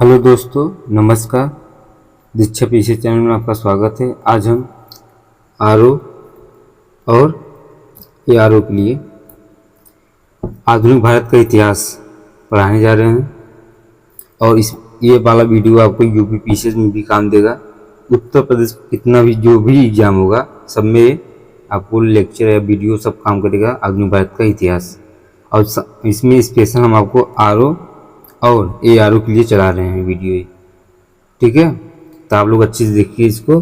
Hello दोस्तों, नमस्कार। दीक्षा पीछे चैनल में आपका स्वागत है। आज हम आरओ और एआरओ के लिए आधुनिक भारत का इतिहास पढ़ाने जा रहे हैं और ये वाला वीडियो आपको यूपी पीसीएस में भी काम देगा। उत्तर प्रदेश कितना भी जो भी एग्जाम होगा सब में आपको लेक्चर या वीडियो सब काम करेगा आधुनिक भारत का इतिहास। और इसमें स्पेशल हम आपको आरओ और एआरओ के लिए चला रहे हैं वीडियो ये, ठीक है। तो आप लोग अच्छे से देखिए इसको।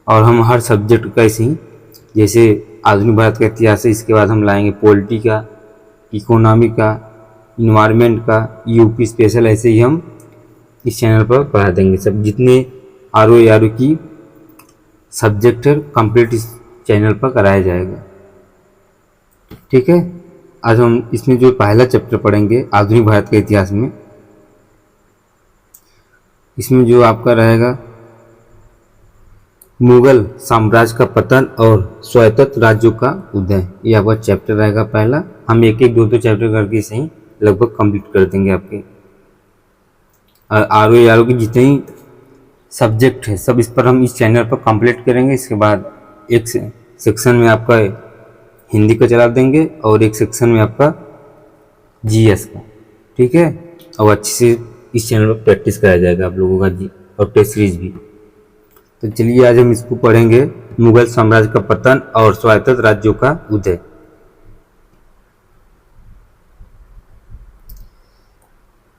और हम हर सब्जेक्ट का ऐसे ही, जैसे आधुनिक भारत का इतिहास है, इसके बाद हम लाएंगे पॉलिटी का, इकोनॉमी का, इन्वायरमेंट का, यूपी स्पेशल, ऐसे ही हम इस चैनल पर पढ़ा देंगे। सब जितने आरओ एआरओ की सब्जेक्ट है कंप्लीट इस चैनल पर कराया जाएगा, ठीक है। आज हम इसमें जो पहला चैप्टर पढ़ेंगे आधुनिक भारत के इतिहास में, इसमें जो आपका रहेगा मुगल साम्राज्य का पतन और स्वायत्त राज्यों का उदय, ये आपका चैप्टर रहेगा पहला। हम एक एक दो चैप्टर करके इसे ही लगभग कंप्लीट कर देंगे आपके। और आरओ की जितनी सब्जेक्ट है सब इस पर हम इस चैनल पर कंप्लीट करेंगे। इसके बाद एक सेक्शन में आपका हिंदी का चला देंगे और एक सेक्शन में आपका जीएस का, ठीक है। और अच्छे से इस चैनल पर प्रैक्टिस कराया जाएगा आप लोगों का जी, और टेस्ट सीरीज भी। तो चलिए आज हम इसको पढ़ेंगे, मुगल साम्राज्य का पतन और स्वायत्त राज्यों का उदय।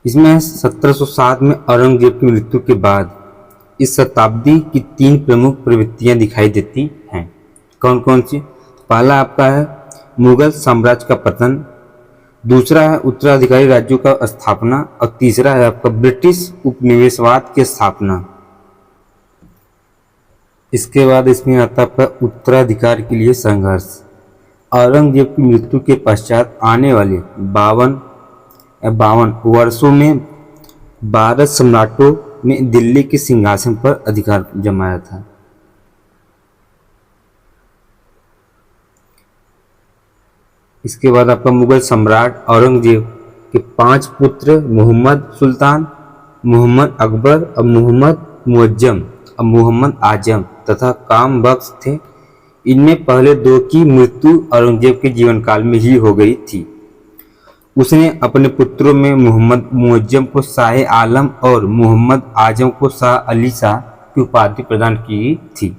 इसमें 1707 में औरंगजेब की मृत्यु के बाद इस शताब्दी की 3 प्रमुख प्रवृत्तियां दिखाई देती हैं। कौन कौन सी? पहला आपका है मुगल साम्राज्य का पतन, दूसरा है उत्तराधिकारी राज्यों का स्थापना, और तीसरा है आपका ब्रिटिश उपनिवेशवाद की स्थापना। इसके बाद इसमें आता है आपका उत्तराधिकार के लिए संघर्ष। औरंगजेब की मृत्यु के पश्चात आने वाले 52 वर्षों में 12 सम्राटों ने दिल्ली के सिंहासन पर अधिकार जमाया था। इसके बाद आपका मुगल सम्राट औरंगजेब के 5 पुत्र मोहम्मद सुल्तान, मोहम्मद अकबर और मोहम्मद मुअज्जम और मोहम्मद आजम तथा काम बख्श थे। इनमें पहले 2 की मृत्यु औरंगजेब के जीवन काल में ही हो गई थी। उसने अपने पुत्रों में मोहम्मद मुअज्जम को शाह आलम और मोहम्मद आजम को शाह अली शाह की उपाधि प्रदान की थी।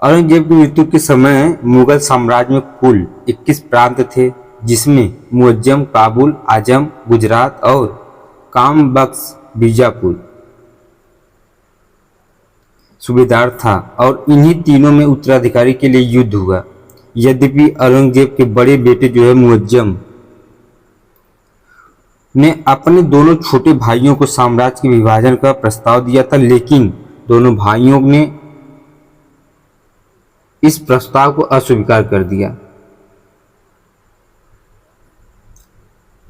औरंगजेब की मृत्यु के समय मुगल साम्राज्य में कुल 21 प्रांत थे, जिसमें मुअज्जम काबुल, आजम गुजरात और काम बख्श बीजापुर सूबेदार था। और इन्हीं तीनों में उत्तराधिकारी के लिए युद्ध हुआ। यद्यपि औरंगजेब के बड़े बेटे जो है मुअज्जम ने अपने दोनों छोटे भाइयों को साम्राज्य के विभाजन का प्रस्ताव दिया था, लेकिन दोनों भाइयों ने इस प्रस्ताव को अस्वीकार कर दिया।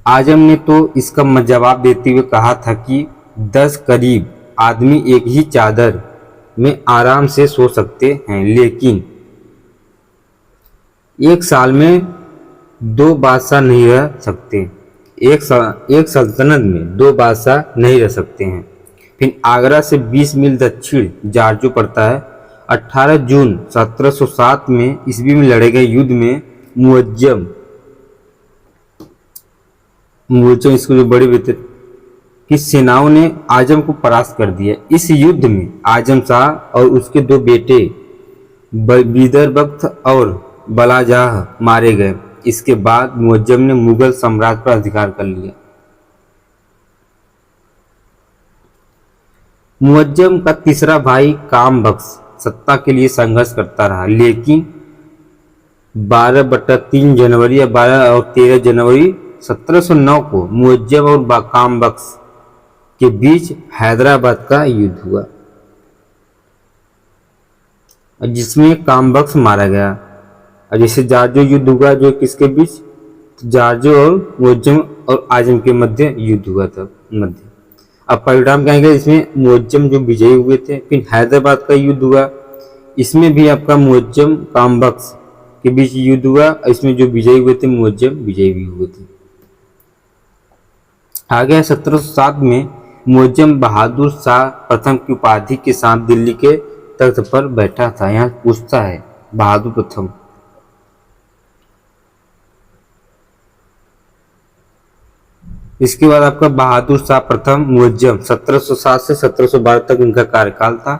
आजम ने तो इसका जवाब देते हुए कहा था कि 10 गरीब आदमी एक ही चादर में आराम से सो सकते हैं, लेकिन एक साल में 2 बादशाह नहीं रह सकते। एक सल्तनत में 2 बादशाह नहीं रह सकते हैं। फिर आगरा से 20 मील दक्षिण जारजो पड़ता है। 18 जून 1707 में ईस्वी में लड़े गए युद्ध में मुअज्जम इसको जो बड़े बेटे की सेनाओं ने आजम को परास्त कर दिया। इस युद्ध में आजम शाह और उसके 2 बेटे बीदर बख्त और बलाजाह मारे गए। इसके बाद मुअज्जम ने मुगल साम्राज्य पर अधिकार कर लिया। मुअज्जम का तीसरा भाई काम बख्श सत्ता के लिए संघर्ष करता रहा, लेकिन 12/3 जनवरी या 12 और 13 जनवरी 1709 को मुअज्जम और काम बख्श के बीच हैदराबाद का युद्ध हुआ, जिसमें काम बख्श मारा गया। और जैसे जारजो युद्ध हुआ जो किसके बीच, तो जारजो और मुअज्जम और आजम के मध्य युद्ध हुआ था मध्य। अब परिणाम कहेंगे इसमें मुअज्जम जो विजयी हुए थे। फिर हैदराबाद का युद्ध हुआ, इसमें भी आपका मुअज्जम काम बख्श के बीच युद्ध हुआ। इसमें जो विजयी हुए थे मुअज्जम विजयी भी हुए थे। आगे 1707 में मुअज्जम बहादुर शाह प्रथम की उपाधि के साथ दिल्ली के तख्त पर बैठा था। यहाँ पूछता है बहादुर प्रथम। इसके बाद आपका बहादुर शाह प्रथम मुअज्जम 1707 से 1712 तक इनका कार्यकाल था।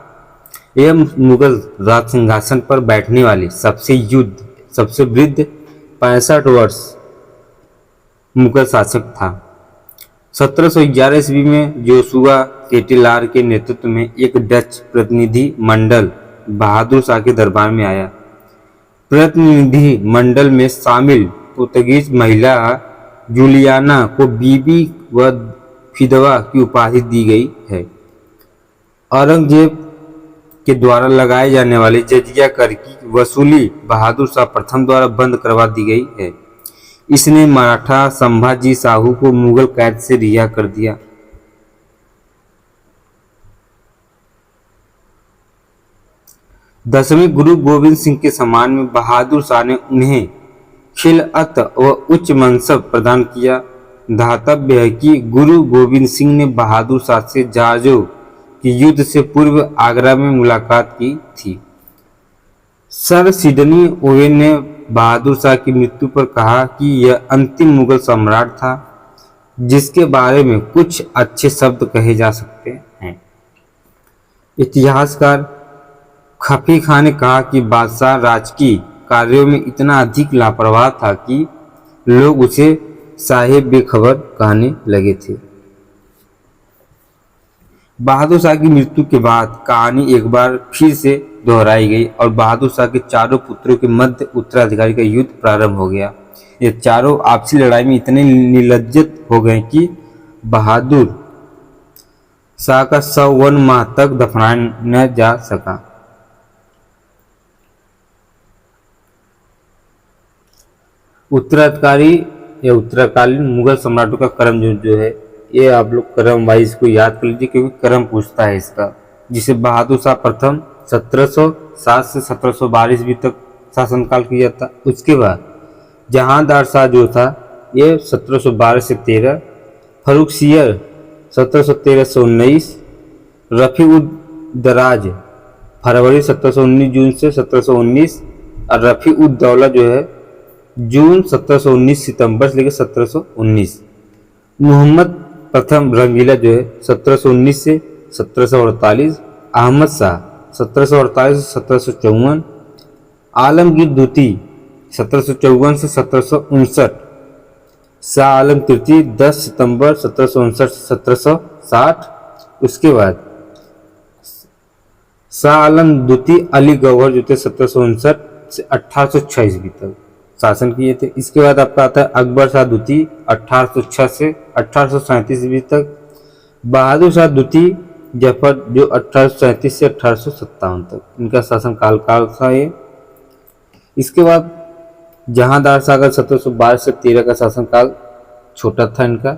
यह मुगल राज सिंहासन पर बैठने वाले सबसे वृद्ध 65 वर्ष मुगल शासक था। 1711 ईस्वी में जोशुआ केटिलार के नेतृत्व में एक डच प्रतिनिधि मंडल बहादुर शाह के दरबार में आया। प्रतिनिधि मंडल में शामिल पुर्तगीज महिला जूलियाना को बीबी व फिदवा की उपाधि दी गई है। औरंगजेब के द्वारा लगाए जाने वाले जजिया कर की वसूली बहादुर शाह प्रथम द्वारा बंद करवा दी गई है। इसने मराठा संभाजी साहू को मुगल कैद से रिहा कर दिया। दसवें गुरु गोविंद सिंह के सम्मान में बहादुर शाह ने उन्हें खिलअत व उच्च मनसब प्रदान किया। धातव्य है कि गुरु गोविंद सिंह ने बहादुर शाह से जहाजों की युद्ध से पूर्व आगरा में मुलाकात की थी। सर सिडनी ओवेन ने बहादुर शाह की मृत्यु पर कहा कि यह अंतिम मुगल सम्राट था जिसके बारे में कुछ अच्छे शब्द कहे जा सकते हैं। इतिहासकार खफी खान ने कहा कि बादशाह राजकीय कार्यों में इतना अधिक लापरवाह था कि लोग उसे साहिब बेखबर कहने लगे थे। बहादुर शाह की मृत्यु के बाद कहानी एक बार फिर से दोहराई गई और बहादुर शाह के चारों पुत्रों के मध्य उत्तराधिकारी का युद्ध प्रारंभ हो गया। ये चारों आपसी लड़ाई में इतने निर्लज्जित हो गए कि बहादुर शाह का 101 माह तक दफनाया न जा सका। उत्तराधिकारी या उत्तराकालीन मुगल सम्राटों का क्रम जो है, ये आप लोग क्रम वाइज को याद कर लीजिए क्योंकि क्रम पूछता है इसका। जिसे बहादुर शाह प्रथम 1707 से 1712 ईस्वी तक शासनकाल किया था। उसके बाद जहांदार शाह जो था ये 1712 से 13, फर्रुखसियर 1713 से 19, रफी उद दराज फरवरी 1719 जून से 1719 और रफी उद दौला जो है जून 1719 सितंबर से लेकर 1719। मोहम्मद प्रथम रंगीला जो है 1719 से 1748, अहमद शाह 1748 से 1754, आलमगीर द्वितीय 1754 से 1759, शाह आलम तृतीय 10 सितंबर 1759 से 1760। उसके बाद शाह आलम द्वितीय अली गौहर जो थे 1759 से 1806 ईस्वी तक शासन किए थे। इसके बाद आपका आता है अकबर शाह द्वितीय 1806 से 1837 ईस्वी तक, बहादुर शाह द्वितीय जफर जो 1837 से 1857 तक इनका शासनकाल था ये। इसके बाद जहांदार शाह का 1712 से 13 का शासनकाल छोटा था इनका।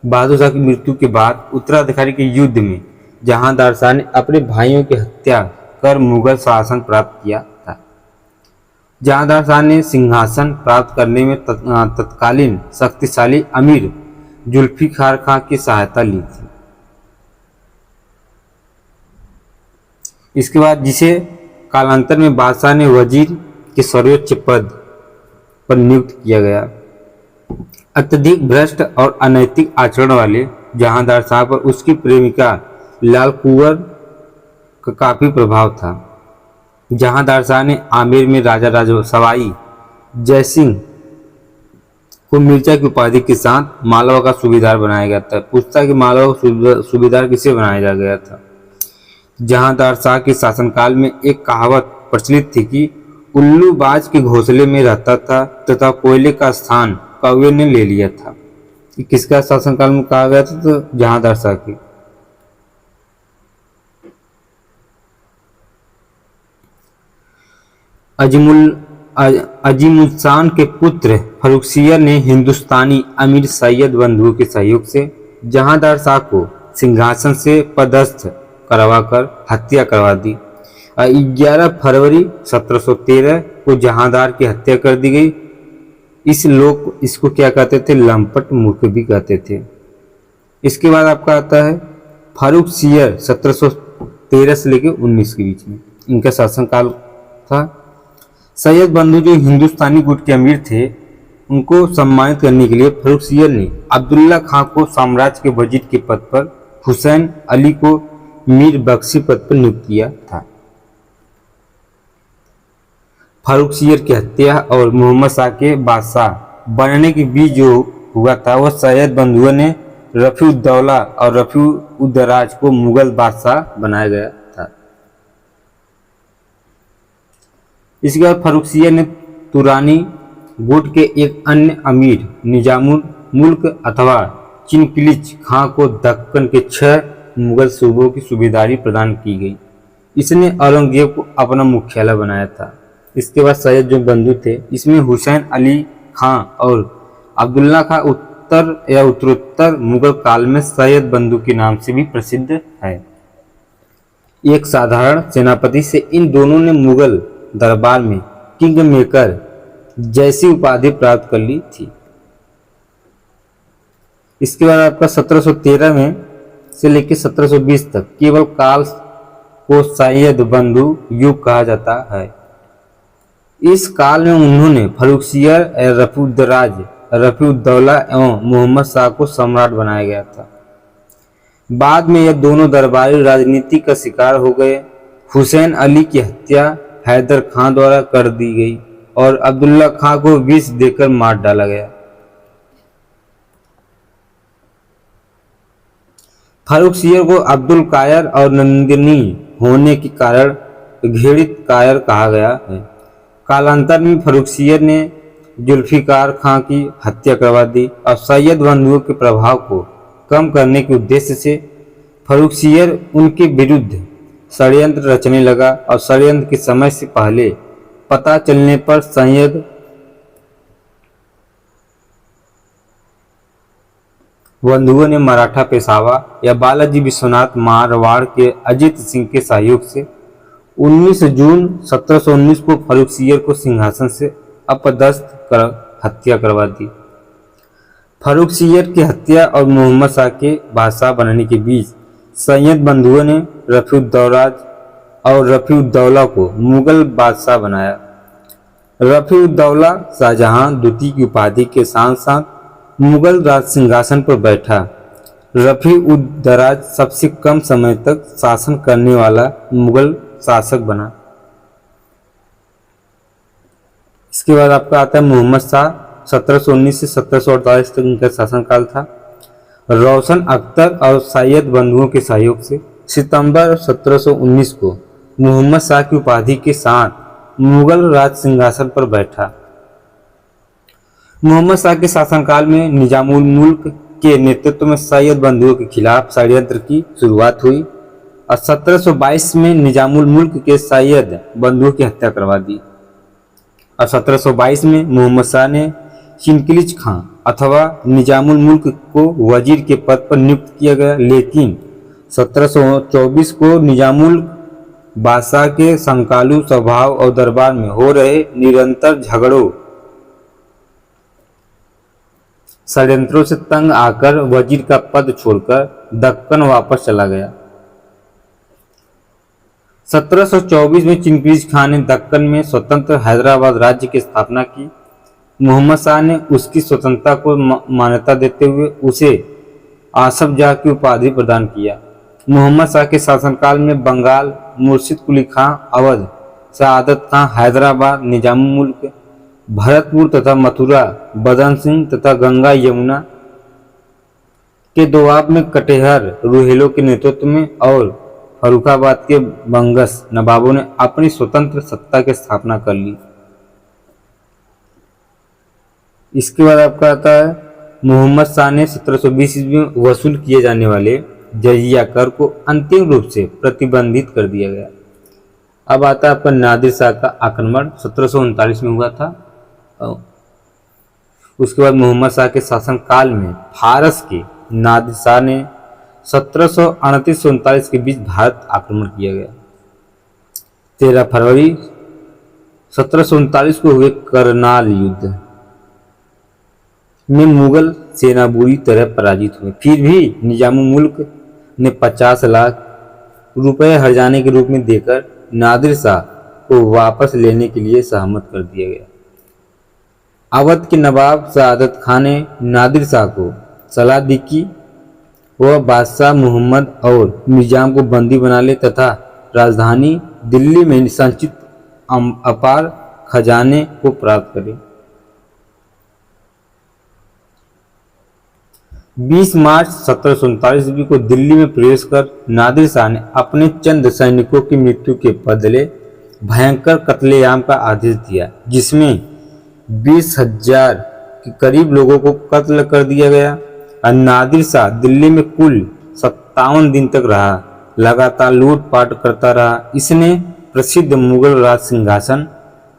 बहादुर शाह की मृत्यु के बाद उत्तराधिकारी के युद्ध में जहांदार शाह ने अपने भाइयों की हत्या कर मुगल शासन प्राप्त किया था। जहांदार शाह ने सिंहासन प्राप्त करने में तत्कालीन शक्तिशाली अमीर जुल्फिकार खां की सहायता ली थी। इसके बाद जिसे कालांतर में बादशाह ने वजीर के सर्वोच्च पद पर नियुक्त किया गया। अत्यधिक भ्रष्ट और अनैतिक आचरण वाले जहांदार शाह पर उसकी प्रेमिका लाल कुंवर का काफी प्रभाव था। जहांदार शाह ने आमेर में राजा सवाई जयसिंह को मिर्जा की उपाधि के साथ मालवा का सूबेदार बनाया गया था। पूछता है कि मालवा का सूबेदार किसे बनाया गया था। जहांदार शाह के शासनकाल में एक कहावत प्रचलित थी कि उल्लू बाज के घोंसले में रहता था तथा कोयले का स्थान कौवे ने ले लिया था। किसका शासनकाल में कहा गया था? तो जहांदार शाह की। अजीमुद्दीन के पुत्र फर्रुखसियर ने हिंदुस्तानी अमीर सैयद बंधुओं के सहयोग से जहांदार शाह को सिंहासन से पदस्थ करवाकर हत्या करवा दी। 11 फरवरी 1713 को जहांदार की हत्या कर दी गई। इसको क्या कहते थे? लंपट मूर्ख भी कहते थे। इसके बाद आपका आता है फारूक सियर 1713 से लेकर 19 के बीच में इनका शासनकाल था। सैयद बंधु जो हिंदुस्तानी गुट के अमीर थे उनको सम्मानित करने के लिए फारूक सियर ने अब्दुल्ला खां को साम्राज्य के वजीर के पद पर, हुसैन अली को मीर बख्शी पद पर नियुक्त किया था। फारूक सियर की हत्या और मोहम्मद शाह के बादशाह बनने के बीच जो हुआ था वह सैयद बंधुओं ने रफीउद्दौला और रफीउद्दराज को मुगल बादशाह बनाया गया था। इसके बाद फारूक सियर ने तुरानी गुट के एक अन्य अमीर निजामुल मुल्क अथवा चिनकिलिच खां को दक्कन के 6 मुगल सूबों की सूबेदारी प्रदान की गई। इसने औरंगजेब को अपना मुख्यालय बनाया था। इसके बाद सैयद जो बंधु थे इसमें हुसैन अली खां और अब्दुल्ला खां उत्तर या उत्तरोत्तर मुगल काल में सैयद बंधु के नाम से भी प्रसिद्ध है। एक साधारण सेनापति से इन दोनों ने मुगल दरबार में किंग मेकर जैसी उपाधि प्राप्त कर ली थी। इसके बाद आपका 1713 में से लेकर 1720 तक केवल काल को सैयद बंधु युग कहा जाता है। इस काल में उन्होंने फारूक सियर, रफीउद्दराज, रफीउद्दौला एवं मोहम्मद शाह को सम्राट बनाया गया था। बाद में यह दोनों दरबारी राजनीति का शिकार हो गए। हुसैन अली की हत्या हैदर खां द्वारा कर दी गई और अब्दुल्ला खां को विष देकर मार डाला गया। फारूक सियर को अब्दुल कायर और नंदिनी होने के कारण घेड़ित कायर कहा गया है। कालांतर में फारूक सियर ने जुल्फिकार खां की हत्या करवा दी और सैयद बंधुओं के प्रभाव को कम करने के उद्देश्य से फारूक सियर उनके विरुद्ध षड्यंत्र रचने लगा और षड्यंत्र के समय से पहले पता चलने पर सैयद बंधुओं ने मराठा पेशवा या बालाजी विश्वनाथ मारवाड़ के अजित सिंह के सहयोग से 19 जून 1719 को फारूक सियर को सिंहासन से अपदस्थ कर हत्या करवा दी। फारूक सियर की हत्या और मोहम्मद शाह के बादशाह बनने के बीच सैयद बंधुओं ने रफीउद्दौराज और रफीउद्दौला को मुगल बादशाह बनाया। रफीउद्दौला शाहजहां द्वितीय की उपाधि के साथ साथ मुगल राज सिंहासन पर बैठा। रफीउद्दराज सबसे कम समय तक शासन करने वाला मुगल शासक बना। इसके बाद आपका आता है मोहम्मद शाह 1719 से 1748 तक इनका शासनकाल था। रोशन अख्तर और सैयद बंधुओं के सहयोग से सितंबर 1719 को मोहम्मद शाह की उपाधि के साथ मुगल राज सिंहासन पर बैठा। मोहम्मद शाह के शासनकाल में निजामुल मुल्क के नेतृत्व में सैयद बंधुओं के खिलाफ षड्यंत्र की शुरुआत हुई और 1722 में निजामुल मुल्क के सैयद बंधुओं की हत्या करवा दी और 1722 में मोहम्मद शाह ने चिनकिलिच खां अथवा निजामुल मुल्क को वजीर के पद पर नियुक्त किया गया। लेकिन 1724 को निजामुल बादशाह के संकालू स्वभाव और दरबार में हो रहे निरंतर झगड़ों षड्यंत्रों से तंग आकर वजीर का पद छोड़कर दक्कन वापस चला गया। 1724 में चिनकिलिच खान ने दक्कन में स्वतंत्र हैदराबाद राज्य की स्थापना की। मोहम्मद शाह ने उसकी स्वतंत्रता को मान्यता देते हुए उसे आसफ जाह की उपाधि प्रदान किया। मोहम्मद शाह के शासनकाल में बंगाल मुर्शिद कुली खां, अवध सआदत खां, हैदराबाद, निजामुल मुल्क, भरतपुर तथा मथुरा बदन सिंह तथा गंगा यमुना के दोआब में कटेहर रुहेलों के नेतृत्व में और फर्रुखाबाद के बंगस नवाबों ने अपनी स्वतंत्र सत्ता की स्थापना कर ली। इसके बाद आपका आता है मोहम्मद शाह ने 1720 ईस्वी में वसूल किए जाने वाले जजिया कर को अंतिम रूप से प्रतिबंधित कर दिया गया। अब आता है आपका नादिर शाह का आक्रमण 1739 में हुआ था। उसके बाद मोहम्मद शाह के शासनकाल में फारस के नादिर शाह ने 1738-39 के बीच भारत आक्रमण किया गया। 13 फरवरी 1739 को हुए करनाल युद्ध में मुगल सेना बुरी तरह पराजित हुई। फिर भी निजामुल मुल्क ने 50 लाख रुपए हर्जाने के रूप में देकर नादिर शाह को वापस लेने के लिए सहमत कर दिया गया। अवध के नवाब सआदत खान ने नादिर शाह को सलाह दी कि वह बादशाह मोहम्मद और निजाम को बंदी बना ले तथा राजधानी दिल्ली में संचित अपार खजाने को प्राप्त करे। 20 मार्च 1739 ईस्वी को दिल्ली में प्रवेश कर नादिर शाह ने अपने चंद सैनिकों की मृत्यु के बदले भयंकर कत्लेआम का आदेश दिया, जिसमें 20,000 के करीब लोगों को कत्ल कर दिया गया। और नादिर शाह दिल्ली में कुल 57 दिन तक रहा, लगातार लूटपाट करता रहा। इसने प्रसिद्ध मुगल राज सिंहासन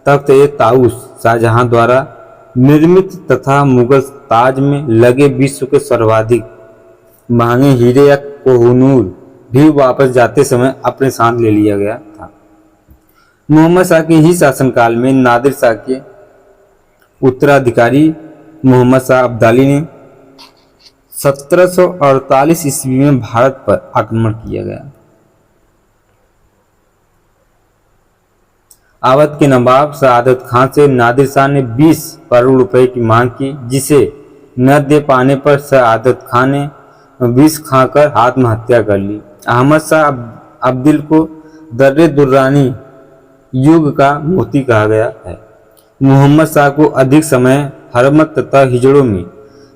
तख्त-ए-ताऊस शाहजहां द्वारा निर्मित तथा मुगल ताज में लगे विश्व के सर्वाधिक महंगे हीरे या कोहिनूर भी वापस जाते समय अपने साथ ले लिया गया था। मोहम्मद शाह के ही शासनकाल में नादिर शाह के उत्तराधिकारी मोहम्मद शाह अब्दाली ने 1748 ईस्वी में भारत पर आक्रमण किया गया। अवध के नवाब सआदत खान से नादिर शाह ने 20 करोड़ रुपए की मांग की, जिसे न दे पाने पर सआदत खान ने विष खाकर आत्महत्या कर ली। अहमद शाह अब्दिल को दर्रे दुर्रानी युग का मोती कहा गया है। मोहम्मद शाह को अधिक समय हरमत तथा हिजड़ों में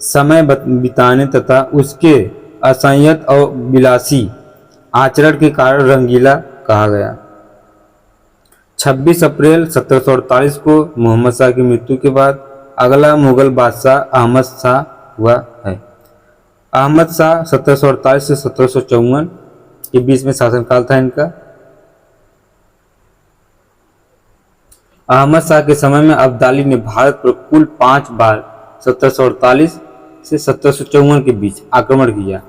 समय बिताने तथा उसके असंयत और विलासी आचरण के कारण रंगीला कहा गया। 26 अप्रैल 1748 को मोहम्मद शाह की मृत्यु के बाद अगला मुगल बादशाह अहमद शाह हुआ है। अहमद शाह 1748 से 1754 के बीच में शासनकाल था इनका। अहमद शाह के समय में अब्दाली ने भारत पर कुल 5 बार 1748 से 1754 के बीच आक्रमण किया।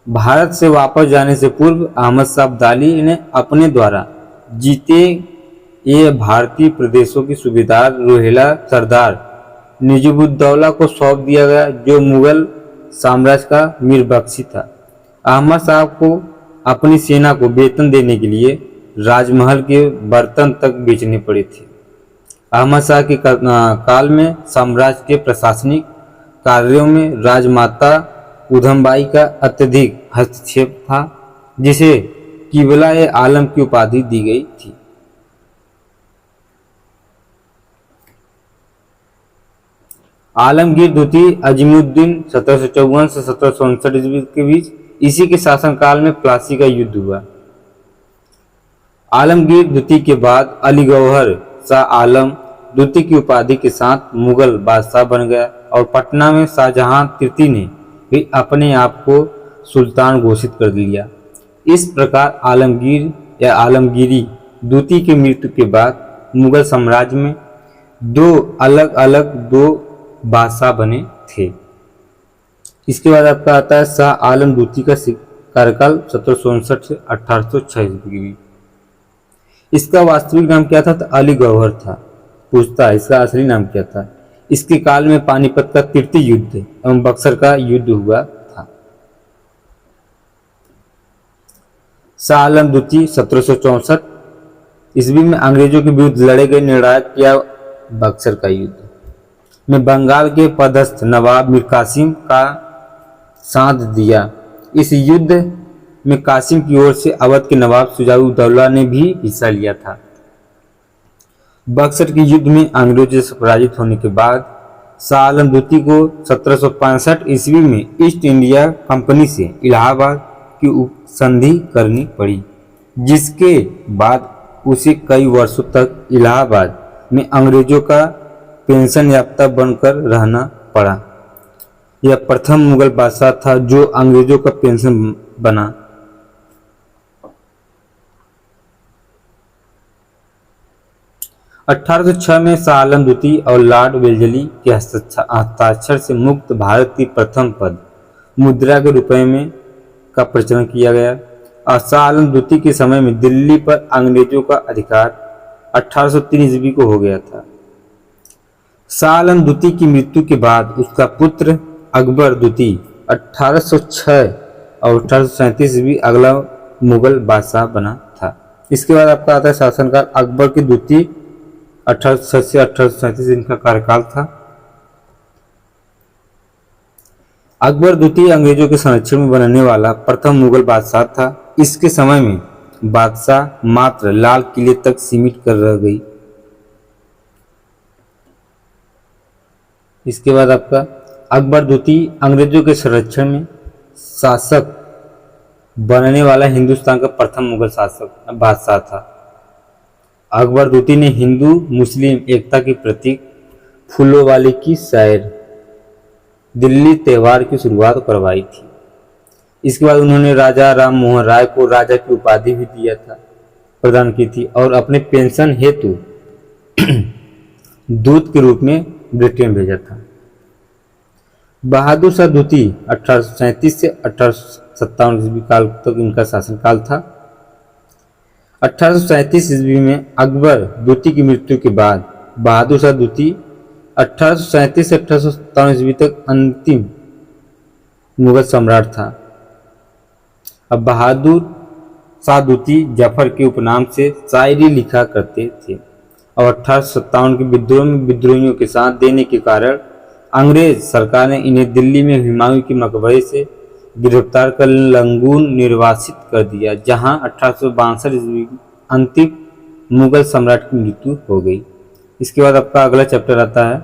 भारत से वापस जाने से पूर्व अहमद शाह अब्दाली ने अपने द्वारा जीते ये भारतीय प्रदेशों की सूबेदार रोहिला सरदार निजामुद्दौला को सौंप दिया गया, जो मुगल साम्राज्य का मीरबख्शी था। अहमद शाह को अपनी सेना को वेतन देने के लिए राजमहल के बर्तन तक बेचने पड़े थे। अहमद शाह के काल में साम्राज्य के प्रशासनिक कार्यों में राजमाता उधमबाई का अत्यधिक हस्तक्षेप था, जिसे किबला-ए आलम की उपाधि दी गई थी। आलमगीर द्वितीय अजीमुद्दीन 1754 से 1759 ईस्वी के बीच इसी के शासनकाल में प्लासी का युद्ध हुआ। आलमगीर द्वितीय के बाद अली गौहर शाह आलम द्वितीय की उपाधि के साथ मुगल बादशाह बन गया और पटना में शाहजहां तृतीय ने भी अपने आप को सुल्तान घोषित कर लिया। इस प्रकार आलमगीर या आलमगीरी द्वितीय की मृत्यु के बाद मुगल साम्राज्य में दो अलग अलग बादशाह बने थे। इसके बाद आपका आता है शाह आलम द्वितीय का कार्यकाल 1759 से 1806 ईस्वी के बीच। इसका वास्तविक नाम क्या था? तो अली गौहर था। पूछता है इसका असली नाम क्या था। इसके काल में पानीपत का तृतीय युद्ध एवं बक्सर का युद्ध हुआ था। शाह आलम द्वितीय 1764 ईस्वी में अंग्रेजों के विरुद्ध लड़े गए निर्णायक या बक्सर का युद्ध में बंगाल के पदस्थ नवाब मीर कासिम का साथ दिया। इस युद्ध में कासिम की ओर से अवध के नवाब शुजा-उद-दौला ने भी हिस्सा लिया था। बक्सर के युद्ध में अंग्रेजों से पराजित होने के बाद शाह आलम द्वितीय को 1765 ईस्वी में ईस्ट इंडिया कंपनी से इलाहाबाद की संधि करनी पड़ी, जिसके बाद उसे कई वर्षों तक इलाहाबाद में अंग्रेजों का पेंशन याफ्ता बनकर रहना पड़ा। यह प्रथम मुगल बादशाह था जो अंग्रेजों का पेंशन बना। अठारह सौ 6 में शाह आलम द्वितीय और लॉर्ड वेल्लेसली के हस्ताक्षर से मुक्त भारत की प्रथम पद मुद्रा के रुपए में का प्रचलन किया गया और शाह आलम द्वितीय के समय में दिल्ली पर अंग्रेजों का अधिकार 1803 ईस्वी को हो गया था। शाह आलम द्वितीय की मृत्यु के बाद उसका पुत्र अकबर द्वितीय 1806 और 1837 ईस्वी अगला मुगल बादशाह बना था। इसके बाद आपका आता है शासनकाल अकबर की द्वितीय 1806 से 1837 इनका कार्यकाल था। अकबर द्वितीय अंग्रेजों के संरक्षण में बनने वाला प्रथम मुगल बादशाह था। इसके समय में बादशाह मात्र लाल किले तक सीमित कर रह गई। इसके बाद आपका अकबर द्वितीय अंग्रेजों के संरक्षण में शासक बनने वाला हिंदुस्तान का प्रथम मुगल शासक बादशाह था। अकबर द्वितीय ने हिंदू मुस्लिम एकता के प्रतीक फूलों वाली की सैर दिल्ली त्योहार की शुरुआत करवाई थी। इसके बाद उन्होंने राजा राम मोहन राय को राजा की उपाधि भी दिया था, प्रदान की थी और अपने पेंशन हेतु दूत के रूप में ब्रिटेन भेजा था। बहादुर शाह द्वितीय 1837 से 1857 ईस्वी काल तक इनका शासनकाल था। 1837 ईस्वी में अकबर द्वितीय की मृत्यु के बाद बहादुर शाह द्वितीय 1837 से 1857 ईस्वी तक अंतिम मुगल सम्राट था। अब बहादुर शाह द्वितीय जफर के उपनाम से शायरी लिखा करते थे और 1857 के विद्रोह में विद्रोहियों के साथ देने के कारण अंग्रेज सरकार ने इन्हें दिल्ली में हुमायूं के मकबरे से गिरफ्तार कर रंगून निर्वासित कर दिया, जहां 1862 ईस्वी अंतिम मुगल सम्राट की मृत्यु हो गई। इसके बाद आपका अगला चैप्टर आता है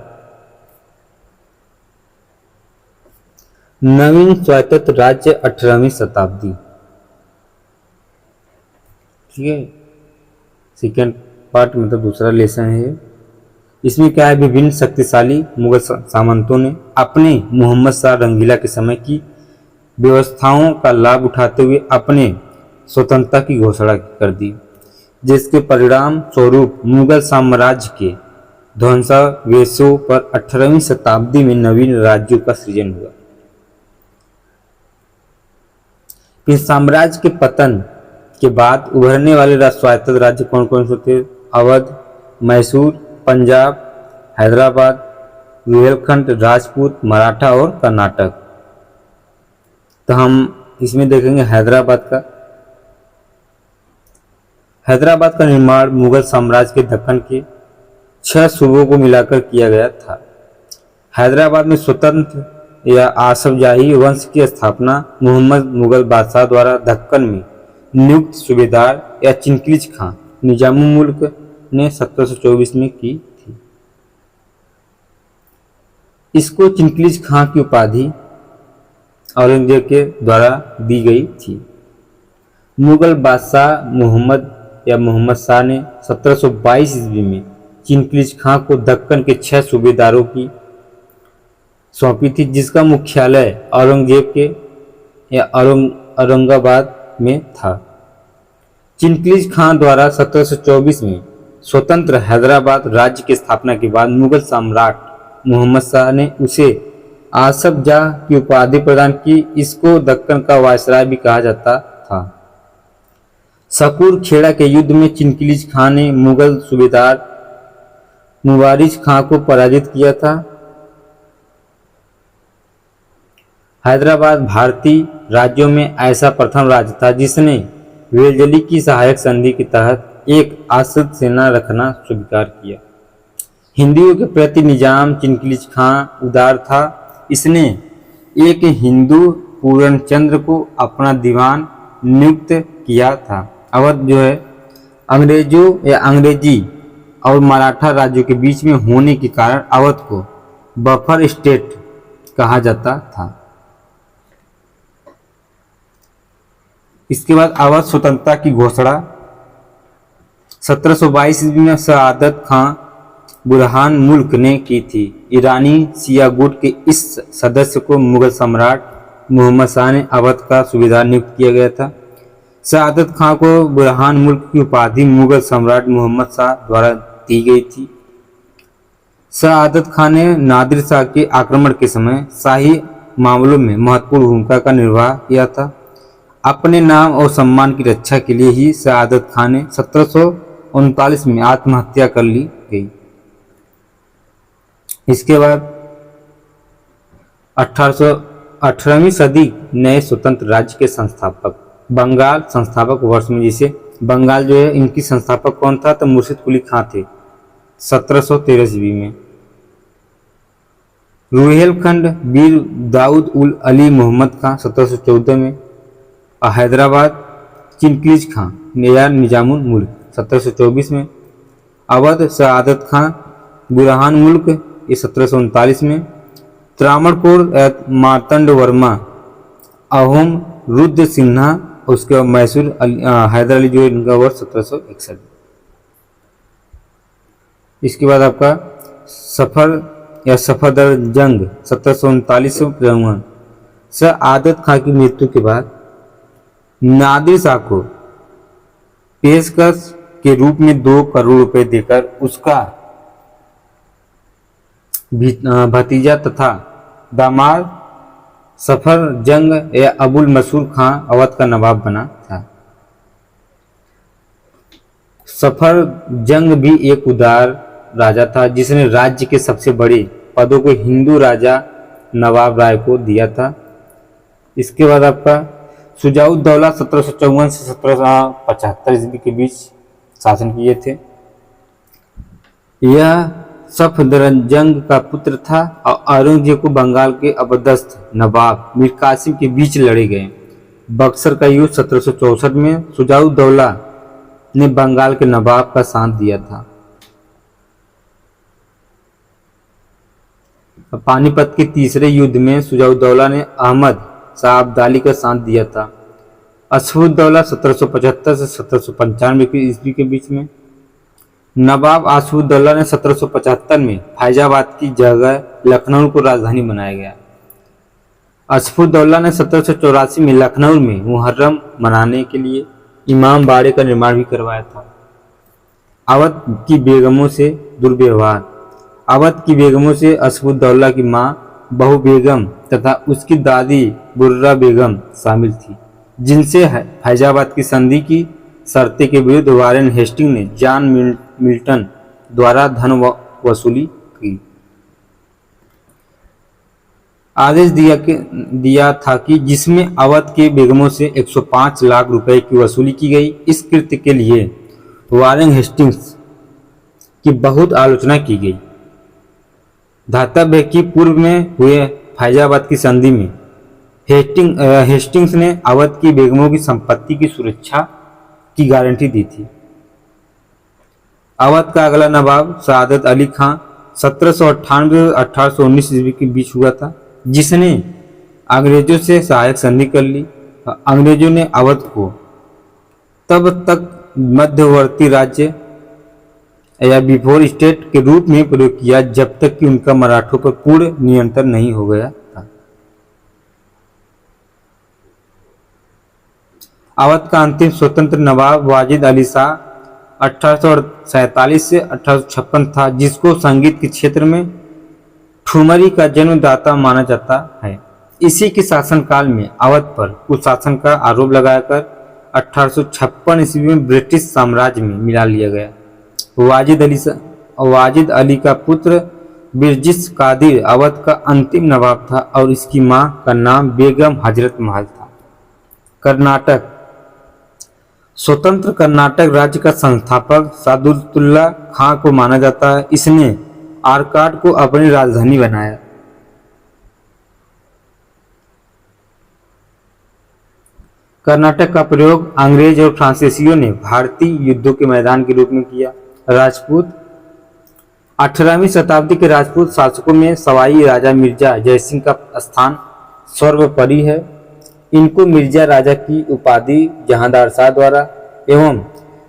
नवीन स्वायत्त राज्य 18वीं शताब्दी। ठीक है, सेकेंड पार्ट मतलब दूसरा लेसन है। इसमें क्या है, विभिन्न शक्तिशाली मुगल सामंतों ने अपने मोहम्मद शाह रंगीला के समय की व्यवस्थाओं का लाभ उठाते हुए अपने स्वतंत्रता की घोषणा कर दी, जिसके परिणाम स्वरूप मुगल साम्राज्य के ध्वंसावशेषों पर 18वीं शताब्दी में नवीन राज्यों का सृजन हुआ। इस साम्राज्य के पतन के बाद उभरने वाले स्वायत्त राज्य कौन कौन से थे? अवध, मैसूर, पंजाब, हैदराबाद, बुंदेलखंड, राजपूत, मराठा और कर्नाटक। तो हम इसमें देखेंगे हैदराबाद का निर्माण मुगल साम्राज्य के दक्कन के 6 सूबों को मिलाकर किया गया था। हैदराबाद में स्वतंत्र या आसफजाही वंश की स्थापना मोहम्मद मुगल बादशाह द्वारा दक्कन में नियुक्त सूबेदार या चिंकिज खां निजामुल-मुल्क ने 1724 में की थी। इसको चिंकिज खां की उपाधि औरंगजेब के द्वारा दी गई थी। मुगल बादशाह मोहम्मद शाह ने 1722 ईस्वी में चिंकिज खां को दक्कन के 6 सूबेदारों की सौंपी थी, जिसका मुख्यालय औरंगजेब के या औरंगाबाद में था। चिंकिज खां द्वारा 1724 में स्वतंत्र हैदराबाद राज्य की स्थापना के बाद मुगल सम्राट मोहम्मद शाह ने उसे आसफ जाह की उपाधि प्रदान की। इसको दक्कन का वायसराय भी कहा जाता था। शकूर खेड़ा के युद्ध में चिंकिज खां ने मुगल सूबेदार मुबारिज खां को पराजित किया था। हैदराबाद भारतीय राज्यों में ऐसा प्रथम राज्य था जिसने वेलजली की सहायक संधि के तहत एक आश्रित सेना रखना स्वीकार किया। हिंदुओं के प्रति निजाम चिंकिज खां उदार था। इसने एक हिंदू पूर्णचंद्र को अपना दीवान नियुक्त किया था। अवध जो है अंग्रेजों या अंग्रेजी और मराठा राज्यों के बीच में होने के कारण अवध को बफर स्टेट कहा जाता था। इसके बाद अवध स्वतंत्रता की घोषणा 1722 ईस्वी में सआदत खां बुरहान मुल्क ने की थी। ईरानी शिया गुट के इस सदस्य को मुगल सम्राट मोहम्मद शाह ने अवध का सूबेदार नियुक्त किया गया था। सआदत खां को बुरहान मुल्क की उपाधि मुगल सम्राट मोहम्मद शाह द्वारा दी गई थी। सआदत खान ने नादिर शाह के आक्रमण के समय शाही मामलों में महत्वपूर्ण भूमिका का निर्वाह किया था। अपने नाम और सम्मान की रक्षा के लिए ही सआदत खान ने 1739 में आत्महत्या कर ली गई। इसके बाद 18वीं सदी नए स्वतंत्र राज्य के संस्थापक। बंगाल संस्थापक वर्ष में, जिसे बंगाल जो है इनकी संस्थापक कौन था, तो मुर्शिद कुली खां थे 1713 ईस्वी में। रुहेलखंड वीर दाऊद उल अली मोहम्मद खां 1714 में। और हैदराबाद चिनक्लीज खां या निजामुल मुल्क 1724 में। अवध सआदत खां बुरहान मुल्क ये 1739 में। त्रावणकोर मार्तंड वर्मा अहोम रुद्र सिन्हा, उसके बाद मैसूर हैदर अली जो है इनका वर्ष 1761। इसके बाद आपका सफर या सफदर जंग 1739 में। सआदत खां की मृत्यु के बाद नादिर शाह को पेशकश के रूप में 2 करोड़ रुपए देकर उसका भतीजा तथा दामाद सफर जंग या अबुल मसूर खां अवध का नवाब बना था। सफर जंग भी एक उदार राजा था जिसने राज्य के सबसे बड़े पदों को हिंदू राजा नवाब राय को दिया था। इसके बाद आपका शुजाउद्दौला 1754 से 1775 ईस्वी के बीच शासन किए थे। यह सफदरजंग का पुत्र था और औरंगजेब को बंगाल के अबदस्त नवाब मीर कासिम के बीच लड़े गए। बक्सर का युद्ध 1764 में शुजाउद्दौला ने बंगाल के नवाब का साथ दिया था। पानीपत के तीसरे युद्ध में शुजाउद्दौला ने अहमद शाह अब्दाली का साथ दिया था। असफुद्दौला 1775 से 1795 ईस्वी के बीच में। नवाब आसफुद्दौला ने 1775 में फैजाबाद की जगह लखनऊ को राजधानी बनाया गया। असफुद्दौला ने 1784 में लखनऊ में मुहर्रम मनाने के लिए इमाम बाड़े का निर्माण भी करवाया था। अवध की बेगमों से दुर्व्यवहार। अवध की बेगमों से असफुद्दौला की मां बहु बेगम तथा उसकी दादी बुर्रा बेगम शामिल थी, जिनसे फैजाबाद की संधि की शर्तें के विरुद्ध वारेन हेस्टिंग ने जॉन मिल्टन द्वारा धन वसूली की। आदेश दिया था कि जिसमें अवध के बेगमों से 105 लाख रुपए की वसूली की गई। इस कृत्य के लिए वारेन हेस्टिंग्स की बहुत आलोचना की गई। धातव्य है कि पूर्व में हुए फैजाबाद की संधि में हेस्टिंग्स ने अवध की बेगमों की संपत्ति की सुरक्षा की गारंटी दी थी। अवध का अगला नवाब सआदत अली खां 1798 और 1819 ईस्वी के बीच हुआ था, जिसने अंग्रेजों से सहायक संधि कर ली। अंग्रेजों ने अवध को तब तक मध्यवर्ती राज्य या बिफोर स्टेट के रूप में प्रयोग किया जब तक कि उनका मराठों पर पूर्ण नियंत्रण नहीं हो गया था। अवध का अंतिम स्वतंत्र नवाब वाजिद अली शाह 1847 से 1856 था, जिसको संगीत के क्षेत्र में ठुमरी का जन्मदाता माना जाता है। इसी के शासनकाल में अवध पर कुशासन का आरोप लगाकर 1856 ईस्वी में ब्रिटिश साम्राज्य में मिला लिया गया। वाजिद अली का पुत्र बिरजिस कादिर अवध का अंतिम नवाब था और इसकी मां का नाम बेगम हजरत महल था। कर्नाटक। स्वतंत्र कर्नाटक राज्य का संस्थापक सादुल्ला खां को माना जाता है। इसने आरकाट को अपनी राजधानी बनाया। कर्नाटक का प्रयोग अंग्रेज और फ्रांसीसियों ने भारतीय युद्धों के मैदान के रूप में किया। राजपूत। 18वीं शताब्दी के राजपूत शासकों में सवाई राजा मिर्जा जयसिंह का स्थान सर्वोपरि है। इनको मिर्जा राजा की उपाधि जहांदार शाह द्वारा एवं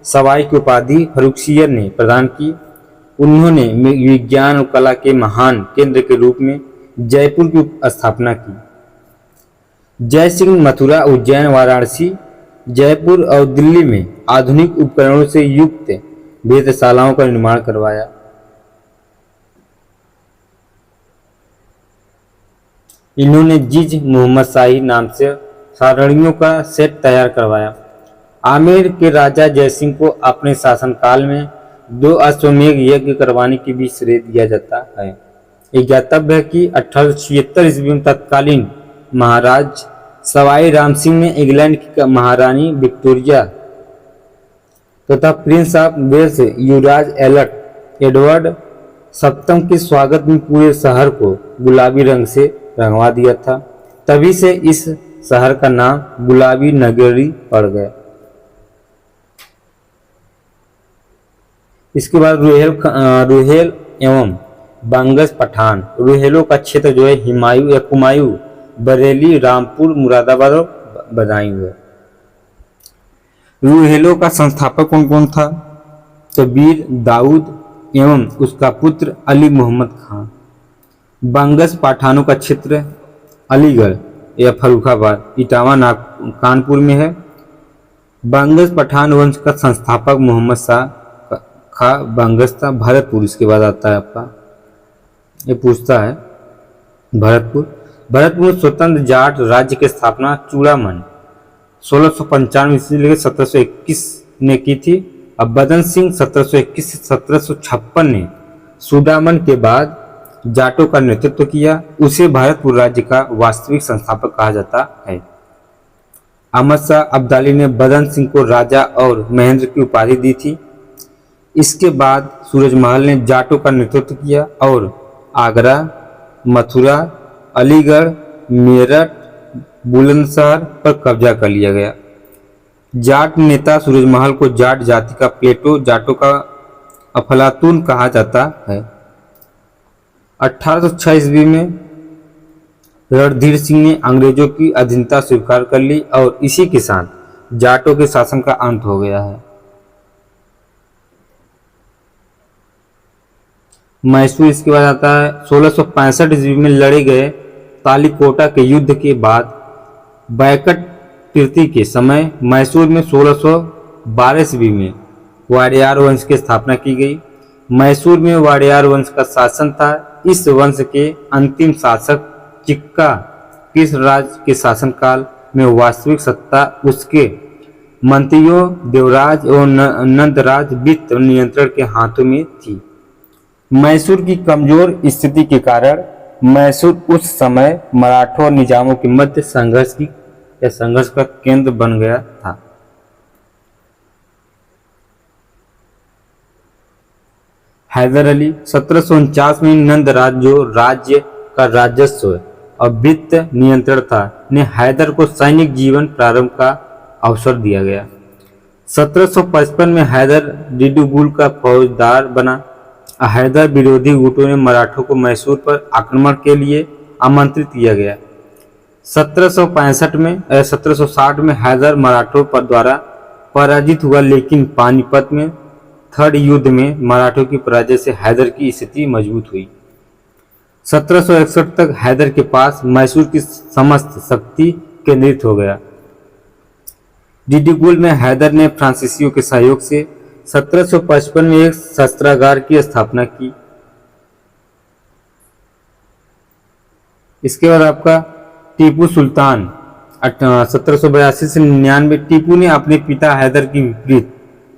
सवाई की उपाधि फर्रुखसियर ने प्रदान की। उन्होंने विज्ञान और कला के महान केंद्र के रूप में जयपुर की स्थापना की। जय सिंह मथुरा, उज्जैन, वाराणसी, जयपुर और दिल्ली में आधुनिक उपकरणों से युक्त वेधशालाओं का निर्माण करवाया। इन्होंने जिज मोहम्मद शाही नाम से सारणियों का सेट तैयार करवाया। आमेर के राजा जयसिंह को अपने शासनकाल में 2 अश्वमेध यज्ञ करवाने की भी श्रेय दिया जाता है। एक ज्ञातव्य है कि 1876 ईस्वी में तत्कालीन महाराज सवाई राम सिंह ने इंग्लैंड की महारानी विक्टोरिया तथा प्रिंस ऑफ वेल्स युवराज एडवर्ड सप्तम के स्वागत में पूरे शहर को गुलाबी रंग से रंगवा दिया था। तभी से इस शहर का नाम गुलाबी नगरी पड़ गया। इसके बाद रुहेल एवं बंगस पठान। रुहेलों का क्षेत्र जो है हुमायूं या कुमायूं, बरेली, रामपुर, मुरादाबाद और बदायूं है। रुहेलों का संस्थापक कौन कौन था? तो वीर दाऊद एवं उसका पुत्र अली मोहम्मद खान। बंगस पठानों का क्षेत्र अलीगढ़ या फर्रुखाबाद, इटावा, कानपुर में है। बंगस पठान वंश का संस्थापक मोहम्मद शाह खा बंगस था। भरतपुर इसके बाद आता है आपका, ये पूछता है भरतपुर में स्वतंत्र जाट राज्य की स्थापना चूड़ामन 1695 ईस्वी लेकर 1721 ने की थी। अब बदन सिंह 1721 से 1756 ने सुदामन के बाद जाटों का नेतृत्व किया। उसे भरतपुर राज्य का वास्तविक संस्थापक कहा जाता है। अहमद शाह अब्दाली ने बदन सिंह को राजा और महेंद्र की उपाधि दी थी। इसके बाद सूरजमहल ने जाटों का नेतृत्व किया और आगरा, मथुरा, अलीगढ़, मेरठ, बुलंदशहर पर कब्जा कर लिया गया। जाट नेता सूरजमहल को जाट जाति का प्लेटो, जाटों का अफलातून कहा जाता है। 1806 ईस्वी में रणधीर सिंह ने अंग्रेजों की अधीनता स्वीकार कर ली और इसी के साथ जाटों के शासन का अंत हो गया है। मैसूर इसके बाद आता है। 1665 ईस्वी में लड़े गए तालीकोटा के युद्ध के बाद बैकट कीर्ति के समय मैसूर में 1612 ईस्वी में वाडियार वंश की स्थापना की गई। मैसूर में वाडियार वंश का शासन था। इस वंश के अंतिम शासक चिक्का किस राज के शासनकाल में वास्तविक सत्ता उसके मंत्रियों देवराज एवं नंदराज वित्त नियंत्रण के हाथों में थी। मैसूर की कमजोर स्थिति के कारण मैसूर उस समय मराठों और निजामों के मध्य संघर्ष का केंद्र बन गया था। हैदर अली 1749 में नंदराज जो राज्य का राजस्व और वित्त नियंत्रण था ने हैदर को सैनिक जीवन प्रारंभ का अवसर दिया गया। 1755 में हैदर डिडुगुल का फौजदार बना। हैदर विरोधी गुटों ने मराठों को मैसूर पर आक्रमण के लिए आमंत्रित किया गया। 1760 में हैदर मराठों पर द्वारा पराजित हुआ, लेकिन पानीपत में थर्ड युद्ध में मराठों की पराजय से हैदर की स्थिति मजबूत हुई। 1761 तक हैदर के पास मैसूर की समस्त शक्ति केंद्रित हो गया। डिडुगुल में हैदर ने फ्रांसीसियों के सहयोग से 1755 में एक शस्त्रागार की स्थापना की। इसके बाद आपका टीपू सुल्तान 1782 से 99। टीपू ने अपने पिता हैदर की विपरीत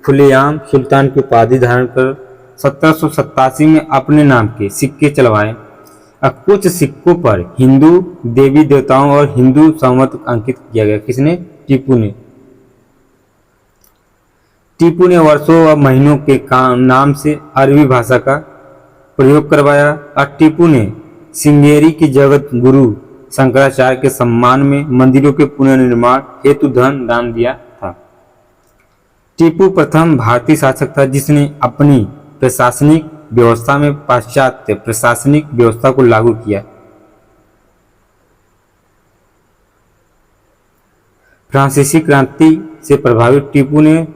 खुलेआम सुल्तान की उपाधि धारण कर 1787 में अपने नाम के सिक्के चलवाए। कुछ सिक्कों पर हिंदू देवी देवताओं और हिंदू संवत अंकित किया गया। किसने? टीपू ने। टीपू ने वर्षों और महीनों के नाम से अरबी भाषा का प्रयोग करवाया और टीपू ने सिंगेरी के जगत गुरु शंकराचार्य के सम्मान में मंदिरों के पुनर्निर्माण हेतु धन दान दिया था। टीपू प्रथम भारतीय शासक था जिसने अपनी प्रशासनिक व्यवस्था में पाश्चात्य प्रशासनिक व्यवस्था को लागू किया। फ्रांसीसी क्रांति से प्रभावित टीपू ने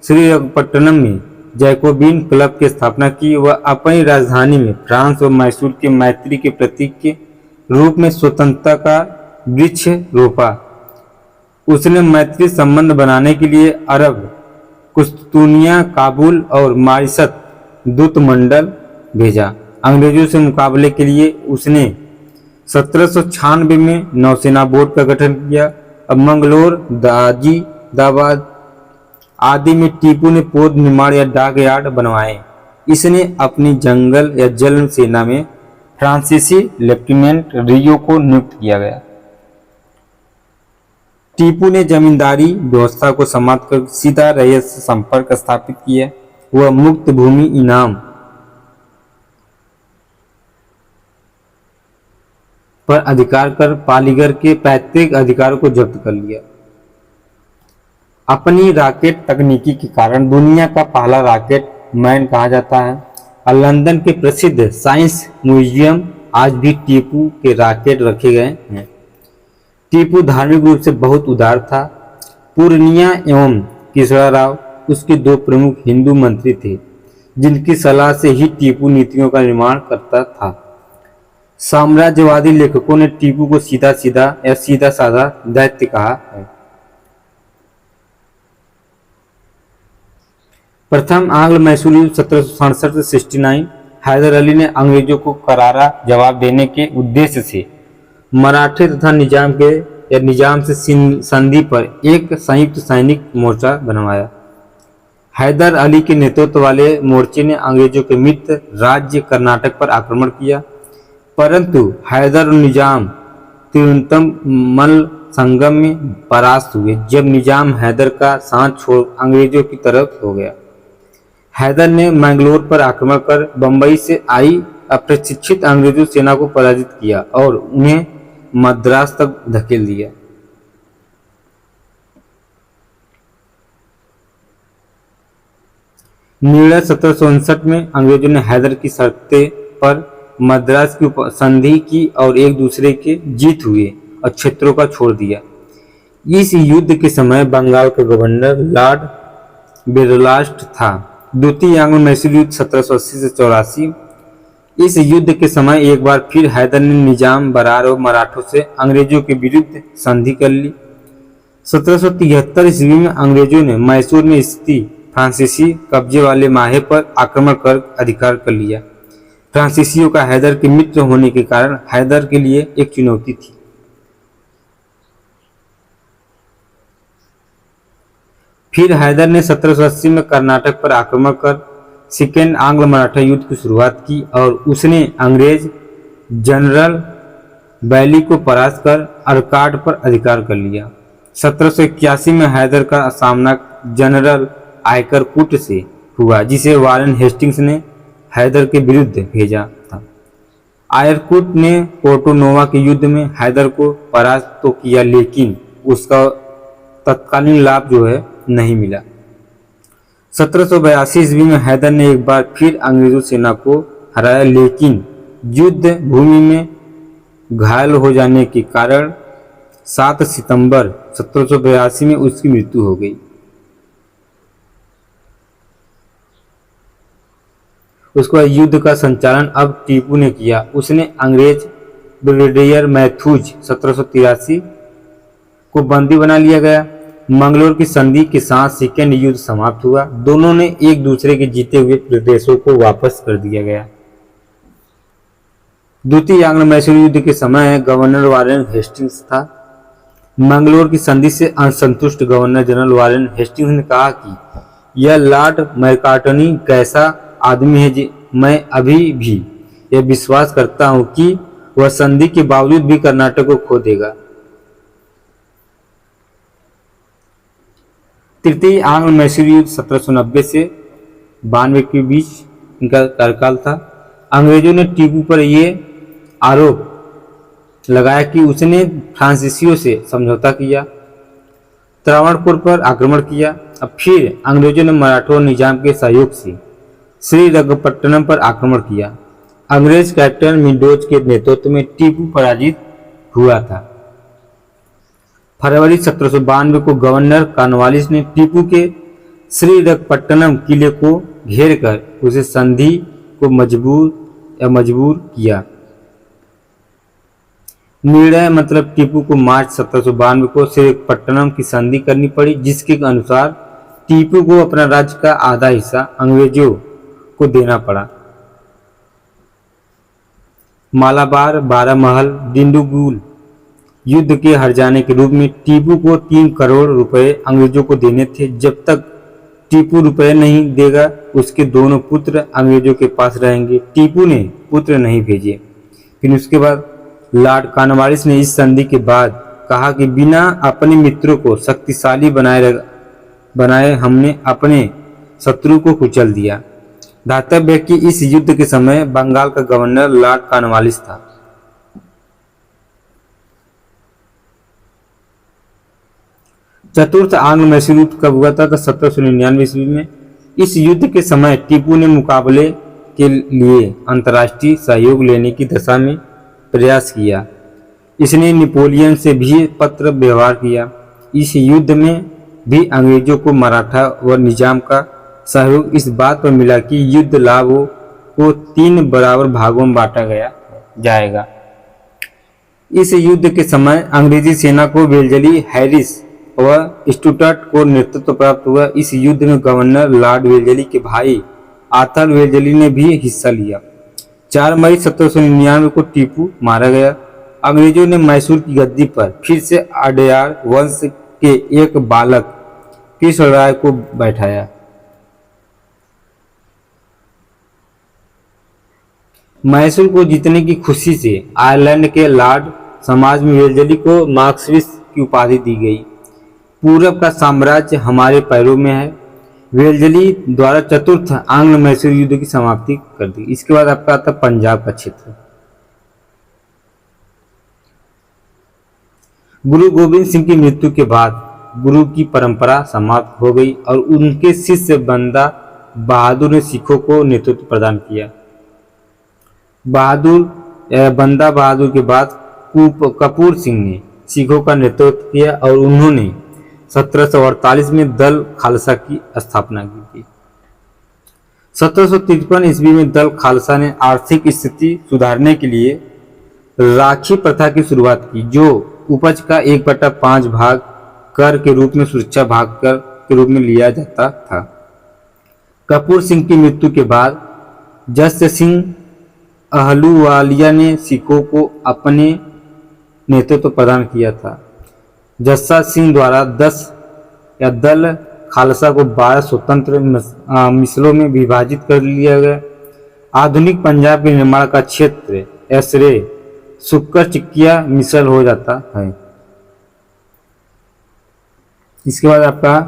श्रीरंगपट्टनम में जैकोबिन क्लब की स्थापना की। वह अपनी राजधानी में फ्रांस और मैसूर के मैत्री के प्रतीक के रूप में स्वतंत्रता का वृक्ष रोपा। उसने मैत्री संबंध बनाने के लिए अरब, कुस्तुनिया, काबुल और मारिशस दूत मंडल भेजा। अंग्रेजों से मुकाबले के लिए उसने 1796 में नौसेना बोर्ड का गठन किया। अब मंगलोर, दाजिदाबाद आदि में टीपू ने पौध निर्माण या डाक यार्ड बनवाए। इसने अपनी जंगल या जल सेना में फ्रांसीसी लेफ्टिनेंट रियो को नियुक्त किया गया। टीपू ने जमींदारी व्यवस्था को समाप्त कर सीधा रैयत से संपर्क स्थापित किया। वह मुक्त भूमि इनाम पर अधिकार कर पालीगर के पैतृक अधिकारों को जब्त कर लिया। अपनी रॉकेट तकनीकी के कारण दुनिया का पहला रॉकेट मैन कहा जाता है और लंदन के प्रसिद्ध साइंस म्यूजियम आज भी टीपू के रॉकेट रखे गए हैं। टीपू धार्मिक रूप से बहुत उदार था। पूर्णिया एवं किसरा राव उसके दो प्रमुख हिंदू मंत्री थे, जिनकी सलाह से ही टीपू नीतियों का निर्माण करता था। साम्राज्यवादी लेखकों ने टीपू को सीधा सीधा या सीधा साधा दैत्य कहा है। प्रथम आंग्ल मैसूर युद्ध 1767 से 69 हैदर अली ने अंग्रेजों को करारा जवाब देने के उद्देश्य से मराठे तथा निजाम से संधि पर एक संयुक्त सैनिक मोर्चा बनवाया। हैदर अली के नेतृत्व वाले मोर्चे ने अंग्रेजों के मित्र राज्य कर्नाटक पर आक्रमण किया, परंतु हैदर और निजाम तिरुवंतमल संगम में परास्त हुए। जब निजाम हैदर का साथ छोड़ अंग्रेजों की तरफ हो गया, हैदर ने मैंगलोर पर आक्रमण कर बंबई से आई अप्रशिक्षित अंग्रेजों सेना को पराजित किया और उन्हें मद्रास तक धकेल दिया। निर्णय 1759 में अंग्रेजों ने हैदर की शर्तें पर मद्रास की संधि की और एक दूसरे के जीत हुए और क्षेत्रों का छोड़ दिया। इस युद्ध के समय बंगाल का गवर्नर लॉर्ड बेरलास्ट था। द्वितीय आंग्ल मैसूर युद्ध 1780 से 84। इस युद्ध के समय एक बार फिर हैदर ने निजाम बरार और मराठों से अंग्रेजों के विरुद्ध संधि कर ली। 1773 ईस्वी में अंग्रेजों ने मैसूर में स्थित फ्रांसीसी कब्जे वाले माहे पर आक्रमण कर अधिकार कर लिया। फ्रांसीसियों का हैदर के मित्र होने के कारण हैदर के लिए एक चुनौती थी। फिर हैदर ने 1780 में कर्नाटक पर आक्रमण कर सेकेंड आंग्ल मराठा युद्ध की शुरुआत की और उसने अंग्रेज जनरल बैली को परास्त कर अर्काट पर अधिकार कर लिया। 1781 में हैदर का सामना जनरल आयकरकुट से हुआ, जिसे वारेन हेस्टिंग्स ने हैदर के विरुद्ध भेजा था। आयरकुट ने पोर्टोनोवा के युद्ध में हैदर को परास्त तो किया, लेकिन उसका तत्कालीन लाभ जो है नहीं मिला। 1782 ईस्वी में हैदर ने एक बार फिर अंग्रेजों सेना को हराया, लेकिन युद्ध भूमि में घायल हो जाने के कारण 7 सितंबर 1782 में उसकी मृत्यु हो गई। उसका युद्ध का संचालन अब टीपू ने किया। उसने अंग्रेज ब्रिगेडियर मैथ्यूज 1783 को बंदी बना लिया गया। मंगलोर की संधि के साथ सेकेंड युद्ध समाप्त हुआ। दोनों ने एक दूसरे के जीते हुए प्रदेशों को वापस कर दिया गया। द्वितीय आंग्ल मैसूर युद्ध के समय गवर्नर वारेन हेस्टिंग्स था। मंगलोर की संधि से असंतुष्ट गवर्नर जनरल वारेन हेस्टिंग्स ने कहा कि यह लॉर्ड मैकार्टनी कैसा आदमी है। मैं अभी भी यह विश्वास करता हूं कि वह संधि के बावजूद भी कर्नाटक को खो देगा। तृतीय आंग्ल मैसूर युद्ध 1790 से 92 के बीच इनका कार्यकाल था। अंग्रेजों ने टीपू पर यह आरोप लगाया कि उसने फ्रांसीसियों से समझौता किया, त्रावणकोर पर आक्रमण किया। अब फिर अंग्रेजों ने मराठों और निजाम के सहयोग से श्रीरंगपट्टनम पर आक्रमण किया। अंग्रेज कैप्टन मिंडोज के नेतृत्व में टीपू पराजित हुआ था। फरवरी 1792 को गवर्नर कॉर्नवालिस ने टीपू के श्रीरंगपट्टनम किले को घेर कर उसे संधि को मजबूर किया। निर्णय मतलब टीपू को मार्च 1792 को श्रीरंगपट्टनम की संधि करनी पड़ी, जिसके अनुसार टीपू को अपना राज्य का आधा हिस्सा अंग्रेजों को देना पड़ा। मालाबार, बारामहल, डिंडीगुल युद्ध के हार जाने के रूप में टीपू को 3 करोड़ रुपए अंग्रेजों को देने थे। जब तक टीपू रुपए नहीं देगा, उसके दोनों पुत्र अंग्रेजों के पास रहेंगे। टीपू ने पुत्र नहीं भेजे। फिर उसके बाद लॉर्ड कॉर्नवालिस ने इस संधि के बाद कहा कि बिना अपने मित्रों को शक्तिशाली बनाए हमने अपने शत्रु को कुचल दिया। धातव्य है कि इस युद्ध के समय बंगाल का गवर्नर लॉर्ड कॉर्नवालिस था। चतुर्थ आंग्ल मैसूर युद्ध कब हुआ था? 1799 ईस्वी में। इस युद्ध के समय टीपू ने मुकाबले के लिए अंतर्राष्ट्रीय सहयोग लेने की दशा में प्रयास किया। इसने नेपोलियन से भी पत्र व्यवहार किया। इस युद्ध में भी अंग्रेजों को मराठा व निजाम का सहयोग इस बात पर मिला कि युद्ध लाभों को 3 बराबर भागों में बांटा जाएगा। इस युद्ध के समय अंग्रेजी सेना को वेल्जली, हैरिस व स्टुअर्ट को नेतृत्व प्राप्त हुआ। इस युद्ध में गवर्नर लॉर्ड वेल्जली के भाई आर्थर वेल्जली ने भी हिस्सा लिया। 4 मई 1799 को टीपू मारा गया। अंग्रेजों ने मैसूर की गद्दी पर फिर से अडयार वंश के एक बालक कृष्णराय को बैठाया। मैसूर को जीतने की खुशी से आयरलैंड के लॉर्ड समाज में वेल्जली को मार्क्सविस की उपाधि दी गई। पूरब का साम्राज्य हमारे पैरों में है। वेल्जली द्वारा चतुर्थ आंग्ल मैसूर युद्ध की समाप्ति कर दी। इसके बाद आपका आता पंजाब का क्षेत्र। गुरु गोविंद सिंह की मृत्यु के बाद गुरु की परंपरा समाप्त हो गई और उनके शिष्य बंदा बहादुर ने सिखों को नेतृत्व प्रदान किया। बंदा बहादुर के बाद कपूर सिंह ने सिखों का नेतृत्व किया और उन्होंने 1748 में दल खालसा की स्थापना की थी। 1753 ईस्वी में दल खालसा ने आर्थिक स्थिति सुधारने के लिए राखी प्रथा की शुरुआत की, जो उपज का 1/5 भाग कर के रूप में सुरक्षा भाग कर के रूप में लिया जाता था। कपूर सिंह की मृत्यु के बाद जस सिंह अहलूवालिया ने सिखों को अपने नेतृत्व प्रदान किया था। जस्सा सिंह द्वारा 10 या दल खालसा को 12 स्वतंत्र मिसलों में विभाजित कर लिया गया। आधुनिक पंजाब के निर्माण का क्षेत्र ऐसरे सुक्कर चिकिया मिसल हो जाता है। इसके बाद आपका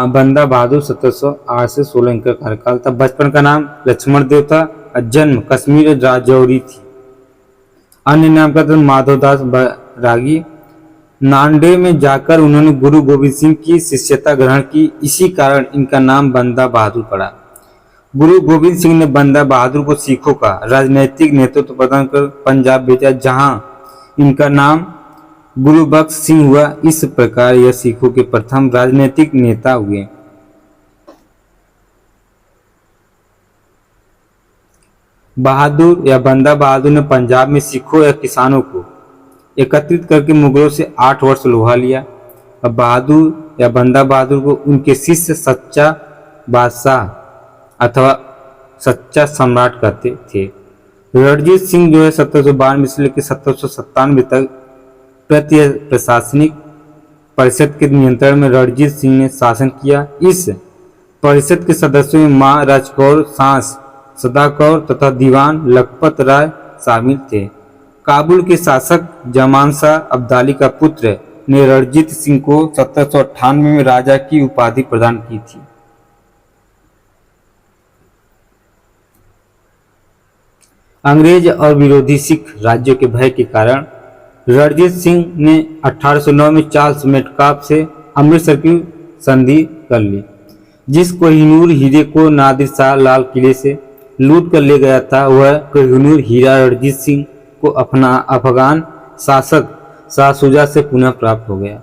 बंदा बहादुर 1708 से 16 इनका कार्यकाल था। बचपन का नाम लक्ष्मण देव था। जन्म कश्मीर राजौरी थी। अन्य नाम का था माधवदास बैरागी। नांदेड़ में जाकर उन्होंने गुरु गोविंद सिंह की शिष्यता ग्रहण की। इसी कारण इनका नाम बंदा बहादुर पड़ा। गुरु गोविंद सिंह ने बंदा बहादुर को सिखों का राजनैतिक नेतृत्व प्रदान कर पंजाब भेजा, जहां इनका नाम गुरु बख्श सिंह हुआ। इस प्रकार यह सिखों के प्रथम राजनीतिक नेता हुए। बहादुर या बंदा बहादुर ने पंजाब में सिखों या किसानों को एकत्रित करके मुगलों से 8 वर्ष लोहा लिया। अब बहादुर या बंदा बहादुर को उनके शिष्य सच्चा बादशाह अथवा सच्चा सम्राट कहते थे। रणजीत सिंह जो है 1792 से लेकर 1797 तक प्रशासनिक परिषद के नियंत्रण में रणजीत सिंह ने शासन किया। इस परिषद के सदस्यों में मां राजकौर सांस सदा कौर तथा दीवान लखपत राय शामिल थे। काबुल के शासक जमान शाह अब्दाली का पुत्र ने रणजीत सिंह को 1798 में राजा की उपाधि प्रदान की थी। अंग्रेज और विरोधी सिख राज्यों के भय के कारण रणजीत सिंह ने 1809 में चार्ल्स मेटकाफ से अमृतसर की संधि कर ली। जिस कोहिनूर हीरे को नादिर शाह लाल किले से लूट कर ले गया था, वह कोहिनूर हीरा रणजीत सिंह को अपना अफगान शासक शाह शुजा से पुनः प्राप्त हो गया।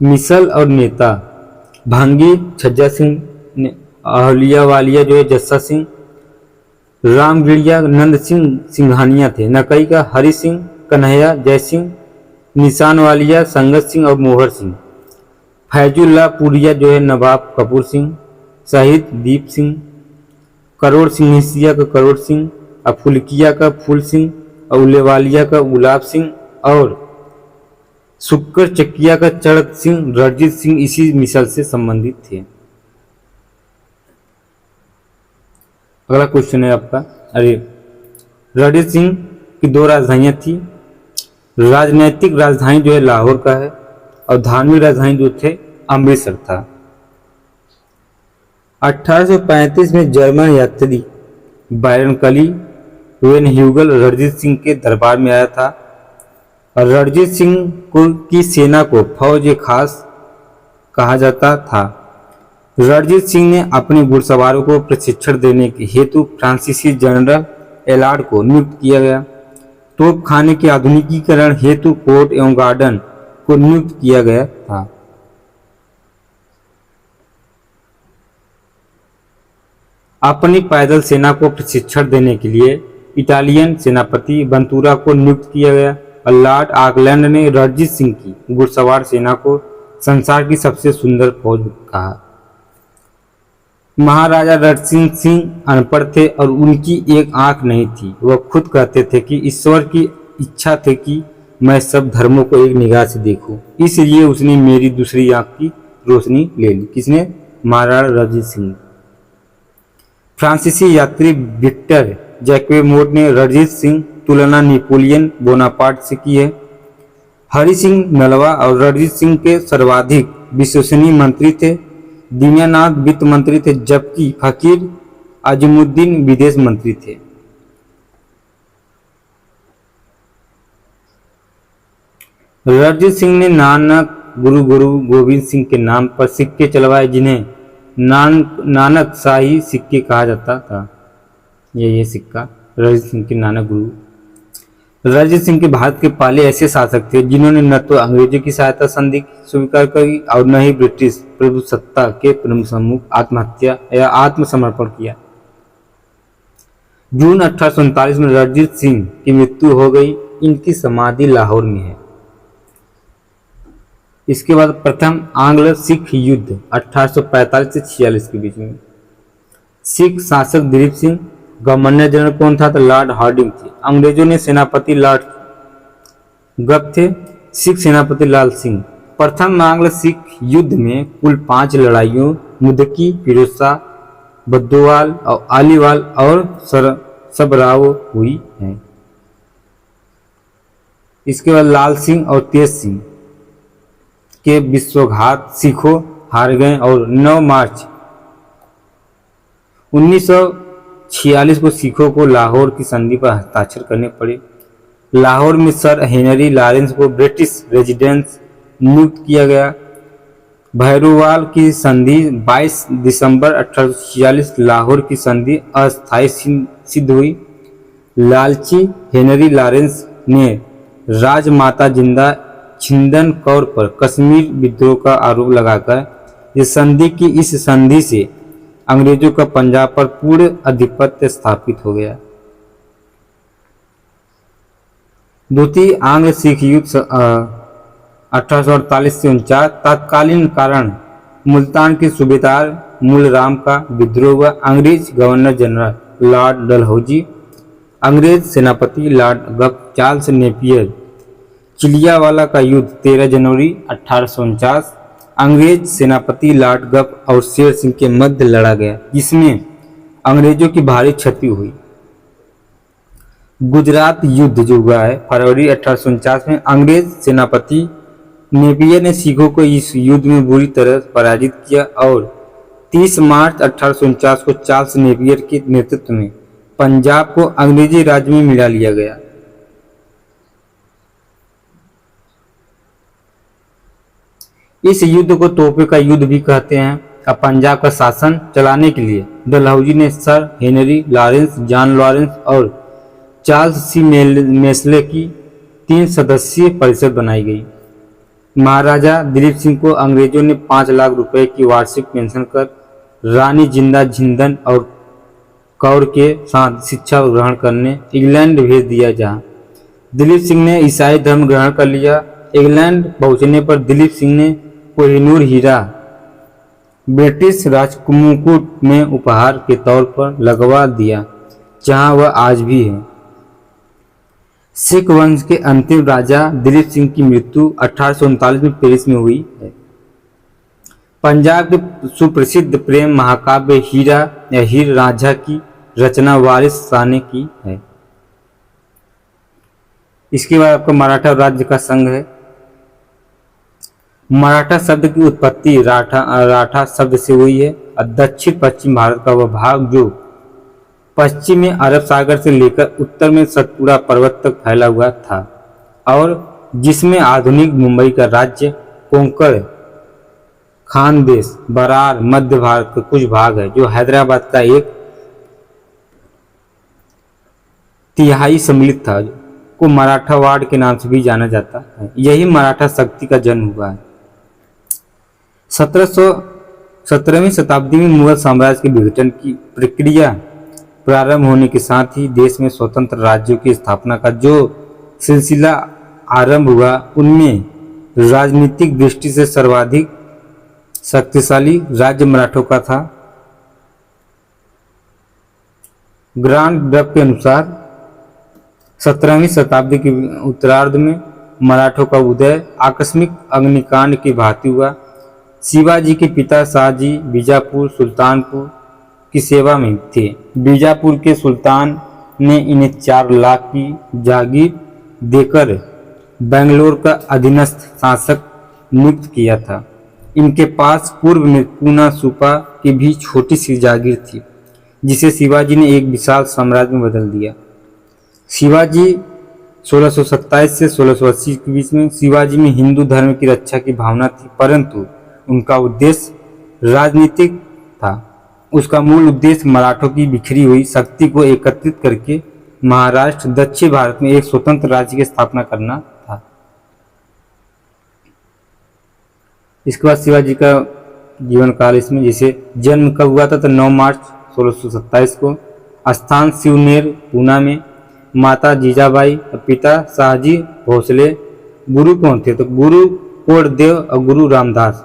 मिसल और नेता भांगी छज्जा सिंह ने अहलिया वालिया जो है जस्सा सिंह, रामगिड़िया नंद सिंह सिंघानिया थे। नकई का हरि सिंह, कन्हैया जय सिंह, निशान वालिया संगत सिंह और मोहर सिंह। फैजुल्ला पुरिया जो है नवाब कपूर सिंह, शहीद दीप सिंह, करोड़ सिंह हिसिया का करोड़ सिंह, फुलकिया का फूल सिंह, उलेवालिया का गुलाब सिंह और सुक्कर चकिया का चढ़त सिंह रणजीत सिंह इसी मिसल से संबंधित थे। अगला क्वेश्चन है आपका, अरे रणजीत सिंह की दो राजधानियां थी। राजनीतिक राजधानी जो है लाहौर का है और धार्मिक राजधानी जो थे अमृतसर था। 1835 में जर्मन यात्री बायरन कली वेन ह्यूगल रणजीत सिंह के दरबार में आया था और रणजीत सिंह को की सेना को फौज खास कहा जाता था। रणजीत सिंह ने अपने घुड़सवारों को प्रशिक्षण देने के हेतु फ्रांसीसी जनरल एलार्ड को नियुक्त किया गया। तोप खाने के आधुनिकीकरण हेतु कोर्ट एवं गार्डन को नियुक्त किया गया था। अपनी पैदल सेना को प्रशिक्षण देने के लिए इटालियन सेनापति बंतूरा को नियुक्त किया गया और लॉर्ड ऑकलैंड ने रणजीत सिंह की घुड़सवार सेना को संसार की सबसे सुंदर फौज कहा। महाराजा रणजीत सिंह अनपढ़ थे और उनकी एक आंख नहीं थी। वह खुद कहते थे कि ईश्वर की इच्छा थी कि मैं सब धर्मों को एक निगाह से देखूं, इसलिए उसने मेरी दूसरी आंख की रोशनी ले ली। किसने? महाराजा रणजीत सिंह। फ्रांसीसी यात्री विक्टर जैक्वेमोट ने रणजीत सिंह तुलना नेपोलियन बोनापार्ट से की है। हरि सिंह नलवा और रणजीत सिंह के सर्वाधिक विश्वसनीय मंत्री थे। दीनानाथ वित्त मंत्री थे जबकि फकीर अजीमुद्दीन विदेश मंत्री थे। रणजीत सिंह ने नानक गुरु गोविंद सिंह के नाम पर सिक्के चलवाए जिन्हें नानक शाही सिक्के कहा जाता था। ये सिक्का रणजीत सिंह के नानक गुरु। रणजीत सिंह के भारत के पहले ऐसे शासक थे जिन्होंने न तो अंग्रेजों की सहायता संधि स्वीकार करी और न ही ब्रिटिश प्रभुसत्ता के सम्मुख आत्महत्या या आत्मसमर्पण किया। जून 1839 में रणजीत सिंह की मृत्यु हो गई। इनकी समाधि लाहौर में है। इसके बाद प्रथम आंग्ल सिख युद्ध 1845 से 46 के बीच में। सिख शासक दिलीप सिंह, गवर्नर जनरल कौन था? तो लॉर्ड हार्डिंग थे। अंग्रेजों ने सेनापति लॉर्ड गप थे। सिख सेनापति लाल सिंह। प्रथम आंग्ल सिख युद्ध में कुल 5 लड़ाइयों मुदकी, फिरोज शाह, बद्दोवाल और आलीवाल और सबराव हुई है। इसके बाद लाल सिंह और तेज सिंह के विश्वघात सिखों हार गए और 9 मार्च 1946 को सिखों को लाहौर की संधि पर हस्ताक्षर करने पड़े। लाहौर में सर हेनरी लॉरेंस को ब्रिटिश रेजिडेंस नियुक्त किया गया। भैरोवाल की संधि 22 दिसंबर 1846 लाहौर की संधि अस्थायी सिद्ध हुई। लालची हेनरी लॉरेंस ने राजमाता जिंदा छिंदन कौर पर कश्मीर विद्रोह का आरोप लगाकर इस संधि से अंग्रेजों का पंजाब पर पूर्ण आधिपत्य स्थापित हो गया। द्वितीय आंग्ल सिख युद्ध 1848 से 49। तत्कालीन कारण मुल्तान के सूबेदार मूलराम का विद्रोह हुआ। अंग्रेज गवर्नर जनरल लॉर्ड डलहौजी, अंग्रेज सेनापति लॉर्ड गप, चार्ल्स नेपियर। चिलियावाला का युद्ध 13 जनवरी 1849 अंग्रेज सेनापति लॉर्ड गप और शेर सिंह के मध्य लड़ा गया, जिसमें अंग्रेजों की भारी क्षति हुई। गुजरात युद्ध जो हुआ है फरवरी 1849 में, अंग्रेज सेनापति नेपियर ने सिखों को इस युद्ध में बुरी तरह पराजित किया और 30 मार्च 1849 को चार्ल्स नेपियर के नेतृत्व में पंजाब को अंग्रेजी राज्य में मिला लिया गया। इस युद्ध को तोहफे का युद्ध भी कहते हैं। अब पंजाब का शासन चलाने के लिए डलहौजी ने sir Henry Lawrence, John Lawrence और चार्ल्स सी मेस्ले की 3 सदस्यीय परिषद बनाई गई। महाराजा दिलीप सिंह को अंग्रेजों ने 5 लाख रुपए की वार्षिक पेंशन कर रानी जिंदा झिंदन और कौर के साथ शिक्षा ग्रहण करने इंग्लैंड भेज दिया, जहां दिलीप सिंह ने ईसाई धर्म ग्रहण कर लिया। इंग्लैंड पहुंचने पर दिलीप सिंह ने कोहिनूर हीरा ब्रिटिश राजमुकुट में उपहार के तौर पर लगवा दिया, जहां वह आज भी है। सिख वंश के अंतिम राजा दिलीप सिंह की मृत्यु 1839 में पेरिस में हुई है। पंजाब के सुप्रसिद्ध प्रेम महाकाव्य हीरा या हीर रांझा की रचना वारिस शाह की है। इसके बाद आपका मराठा राज्य का संघ है। मराठा शब्द की उत्पत्ति राठा शब्द से हुई है और दक्षिण पश्चिम भारत का वह भाग जो पश्चिम में अरब सागर से लेकर उत्तर में सतपुड़ा पर्वत तक फैला हुआ था और जिसमें आधुनिक मुंबई का राज्य, कोंकण, खानदेश, बरार, मध्य भारत के कुछ भाग है जो हैदराबाद का एक तिहाई सम्मिलित था, को मराठावाड़ के नाम से भी जाना जाता है। यही मराठा शक्ति का जन्म हुआ है। 17वीं शताब्दी में मुगल साम्राज्य के विघटन की प्रक्रिया प्रारंभ होने के साथ ही देश में स्वतंत्र राज्यों की स्थापना का जो सिलसिला आरंभ हुआ, उनमें राजनीतिक दृष्टि से सर्वाधिक शक्तिशाली राज्य मराठों का था। ग्रांड डब के अनुसार 17वीं शताब्दी के उत्तरार्ध में मराठों का उदय आकस्मिक अग्निकांड की भांति हुआ। शिवाजी के पिता शाहजी बीजापुर सुल्तानपुर की सेवा में थे। बीजापुर के सुल्तान ने इन्हें 4 लाख की जागीर देकर बेंगलोर का अधीनस्थ शासक नियुक्त किया था। इनके पास पूर्व में पूना सूपा की भी छोटी सी जागीर थी, जिसे शिवाजी ने एक विशाल साम्राज्य में बदल दिया। शिवाजी 1627 से 1680 के बीच में शिवाजी में हिंदू धर्म की रक्षा की भावना थी, परंतु उनका उद्देश्य राजनीतिक था। उसका मूल उद्देश्य मराठों की बिखरी हुई शक्ति को एकत्रित करके महाराष्ट्र, दक्षिण भारत में एक स्वतंत्र राज्य की स्थापना करना था। इसके बाद शिवाजी का जीवन काल इसमें जैसे जन्म कब हुआ था तो 9 मार्च 1627 को, स्थान शिवनेर पूना में, माता जीजाबाई, पिता शाहजी भोसले। गुरु कौन थे तो गुरु कोटदेव और गुरु रामदास।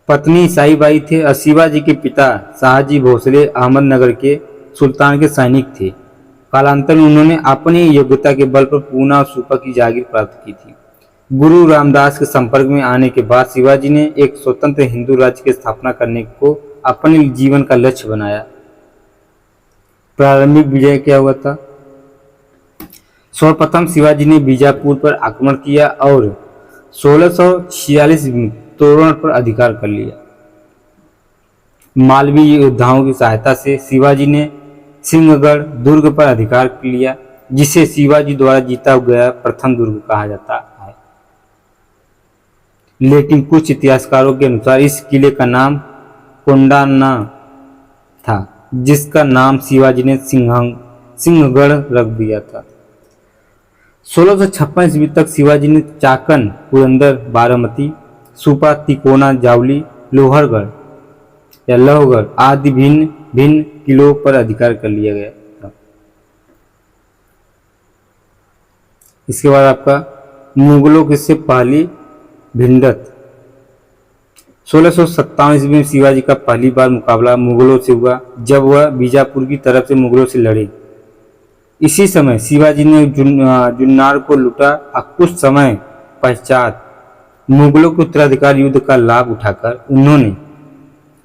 पत्नी साईबाई थे और शिवाजी के पिता शाहजी भोसले अहमदनगर के सुल्तान के सैनिक थे। कालांतर में उन्होंने अपनी योग्यता के बल पर पूना और सूपा की जागीर प्राप्त की थी। गुरु रामदास के संपर्क में आने के बाद शिवाजी ने एक स्वतंत्र हिंदू राज्य की स्थापना करने को अपने जीवन का लक्ष्य बनाया। प्रारंभिक विजय क्या हुआ था? सर्वप्रथम शिवाजी ने बीजापुर पर आक्रमण किया और 1646 में तोरण पर अधिकार कर लिया। मालवी योद्धाओं की सहायता से शिवाजी ने सिंहगढ़ दुर्ग पर अधिकार कर लिया, जिसे शिवाजी द्वारा जीता गया प्रथम दुर्ग कहा जाता है। लेकिन कुछ इतिहासकारों के अनुसार इस किले का नाम कोंडाना था, जिसका नाम शिवाजी ने सिंहगढ़ रख दिया था। 1656 ईस्वी तक शिवाजी ने चाकन, पुरंदर, बारामती, सुपा, तिकोना, जावली, लोहगढ़ आदि भिन्न भिन्न किलों पर अधिकार कर लिया गया था। इसके बाद आपका मुगलों के से पहली भिंडत 1657 ईस्वी में शिवाजी का पहली बार मुकाबला मुगलों से हुआ, जब वह बीजापुर की तरफ से मुगलों से लड़े। इसी समय शिवाजी ने जुन्नार को लूटा और कुछ समय पश्चात मुगलों के उत्तराधिकार युद्ध का लाभ उठाकर उन्होंने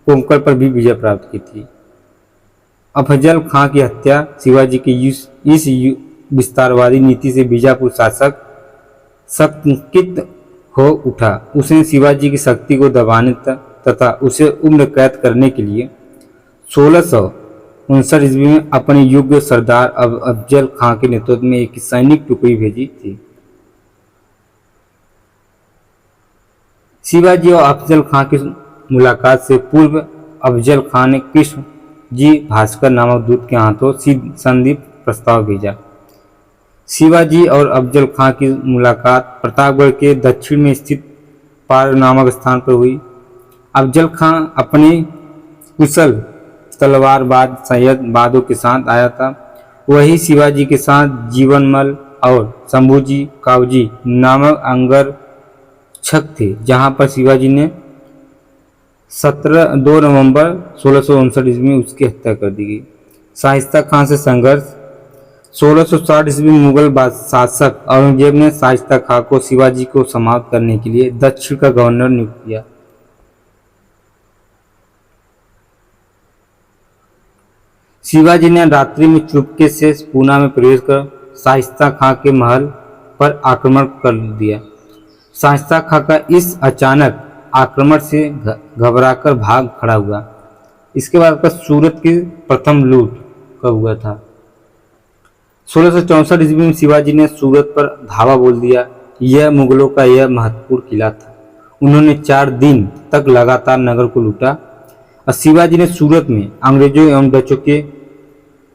कोंकण पर भी विजय प्राप्त की थी। अफजल खां की हत्या शिवाजी की इस विस्तारवादी नीति से बीजापुर शासक शंकित हो उठा। उसने शिवाजी की शक्ति को दबाने तथा उसे उम्र कैद करने के लिए 1659 ईस्वी में अपने योग्य सरदार अफजल खां के नेतृत्व में एक सैनिक टुकड़ी भेजी थी। शिवाजी और अफजल खां की मुलाकात से पूर्व अफजल खां ने कृष्ण जी भास्कर नामक दूत के हाथों संधि प्रस्ताव भेजा। शिवाजी और अफजल खां की मुलाकात प्रतापगढ़ के दक्षिण में स्थित पार नामक स्थान पर हुई। अफजल खां अपने कुशल तलवारबाज सैयद बादों के साथ आया था। वही शिवाजी के साथ जीवनमल और शंभूजी कावजी नामक अंगरक्षक थे, जहां पर शिवाजी ने 2 नवंबर 1659 ईस्वी में उसकी हत्या कर दी गई। शाइस्ता खान से संघर्ष 1660 ईस्वी में मुगल शासक औरंगजेब ने शाइस्ता खां को शिवाजी को समाप्त करने के लिए दक्षिण का गवर्नर नियुक्त किया। शिवाजी ने रात्रि में चुपके से पूना में प्रवेश कर शाइस्ता खां के महल पर आक्रमण कर दिया। शाइस्ता खां का इस अचानक आक्रमण से घबराकर भाग खड़ा हुआ। इसके बाद का सूरत की प्रथम लूट कब हुआ था? 1664 ईस्वी में शिवाजी ने सूरत पर धावा बोल दिया। यह मुगलों का यह महत्वपूर्ण किला था। उन्होंने 4 दिन तक लगातार नगर को लूटा और शिवाजी ने सूरत में अंग्रेजों एवं डचों के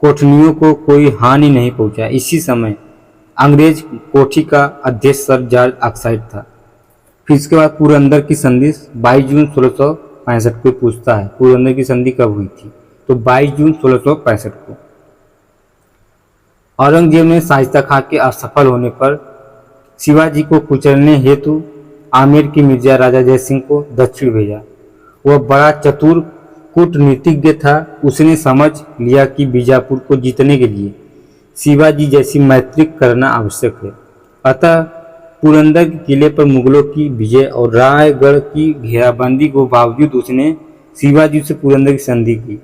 कोठनियों को कोई हानि नहीं पहुंचा। इसी समय अंग्रेज कोठी का अध्यक्ष सर जॉर्ज ऑक्साइड था। फिर इसके बाद पुरंदर की संधि 22 जून 1665 को पूछता है, पुरंदर की संधि कब हुई थी? तो 22 जून 1665 को। औरंगजेब ने शाइस्ता खां के असफल होने पर शिवाजी को कुचलने हेतु आमेर के मिर्जा राजा जयसिंह को दक्षिण भेजा। वह बड़ा चतुर कूटनीतिज्ञ था। उसने समझ लिया कि बीजापुर को जीतने के लिए शिवाजी जैसी मैत्री करना आवश्यक है। अतः पुरंदर के किले पर मुगलों की विजय और रायगढ़ की घेराबंदी के बावजूद उसने शिवाजी से पुरंदर की संधि की।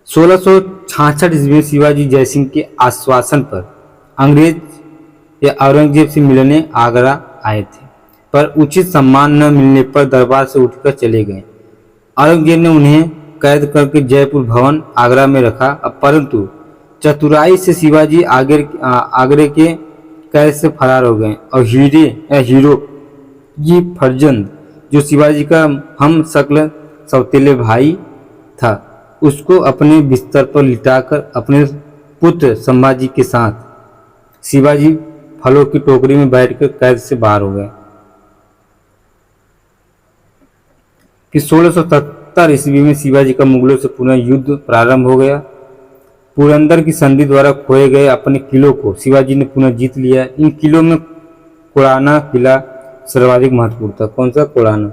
1666 ईस्वी में शिवाजी जयसिंह के आश्वासन पर अंग्रेज या औरंगजेब से मिलने आगरा आए थे, पर उचित सम्मान न मिलने पर दरबार से उठकर चले गए। औरंगजेब ने उन्हें कैद करके जयपुर भवन आगरा में रखा, परंतु चतुराई से शिवाजी आगरे के कैद से फरार हो गए और हीरो ये फरजंद जो शिवाजी का हम शक्ल सौतेले भाई था, उसको अपने बिस्तर पर लिटाकर अपने पुत्र संभाजी के साथ शिवाजी फलों की टोकरी में बैठकर कैद से बाहर हो गए। कि 1670 ईस्वी में शिवाजी का मुगलों से पुनः युद्ध प्रारंभ हो गया। पुरंदर की संधि द्वारा खोए गए अपने किलों को शिवाजी ने पुनः जीत लिया। इन किलों में कोड़ाना किला सर्वाधिक महत्वपूर्ण था। कौन सा? कोड़ाना।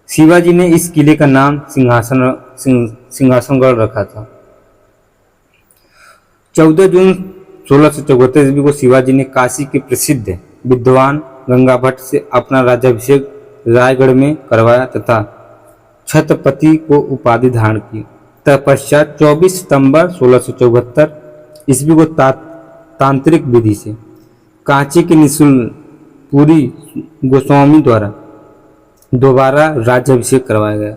शिवाजी ने इस किले का नाम सिंहासनगढ़ रखा था। 14 जून 1674 ईस्वी को शिवाजी ने काशी के प्रसिद्ध विद्वान गंगा भट्ट से अपना राज्याभिषेक रायगढ़ में करवाया तथा छत्रपति को उपाधि धारण की। तत्पश्चात 24 सितंबर 1674 ईस्वी को तांत्रिक विधि से कांची के निशुलपुरी गोस्वामी द्वारा दोबारा राज्याभिषेक करवाया गया।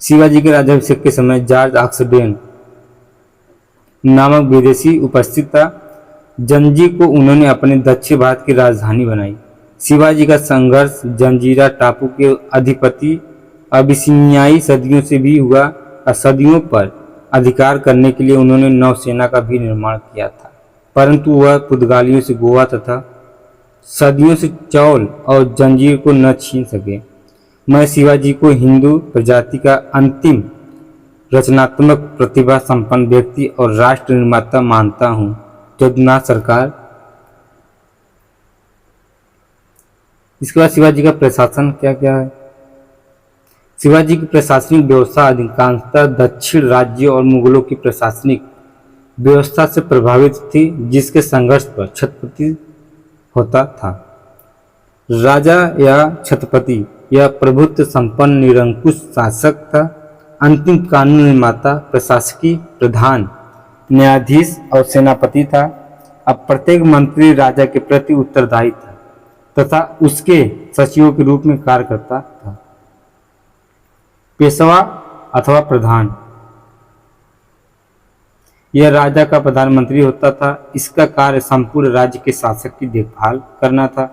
शिवाजी के राज्याभिषेक के समय जॉर्ज ऑक्सडेन नामक विदेशी उपस्थित था। जंजीर को उन्होंने अपने दक्षिण भारत की राजधानी बनाई। शिवाजी का संघर्ष जंजीरा टापू के अधिपति अबिसिनियाई सदियों से भी हुआ और सदियों पर अधिकार करने के लिए उन्होंने नौसेना का भी निर्माण किया था, परंतु वह पुर्तगालियों से गोवा तथा सदियों से चौल और जंजीर को न छीन सके। मैं शिवाजी को हिंदू प्रजाति का अंतिम रचनात्मक प्रतिभा संपन्न व्यक्ति और राष्ट्र निर्माता मानता हूँ। जगन्नाथ सरकार। इसके बाद शिवाजी का प्रशासन क्या क्या है? शिवाजी की प्रशासनिक व्यवस्था अधिकांशतः दक्षिण राज्यों और मुगलों की प्रशासनिक व्यवस्था से प्रभावित थी, जिसके संघर्ष पर छत्रपति होता था। राजा या छत्रपति यह प्रभुत्व संपन्न निरंकुश शासक था। अंतिम कानून निर्माता, प्रशासकीय प्रधान, न्यायाधीश और सेनापति था। अब प्रत्येक मंत्री राजा के प्रति उत्तरदायी था तथा उसके सचिवों के रूप में कार्य करता था। पेशवा अथवा प्रधान यह राजा का प्रधानमंत्री होता था। इसका कार्य संपूर्ण राज्य के शासक की देखभाल करना था।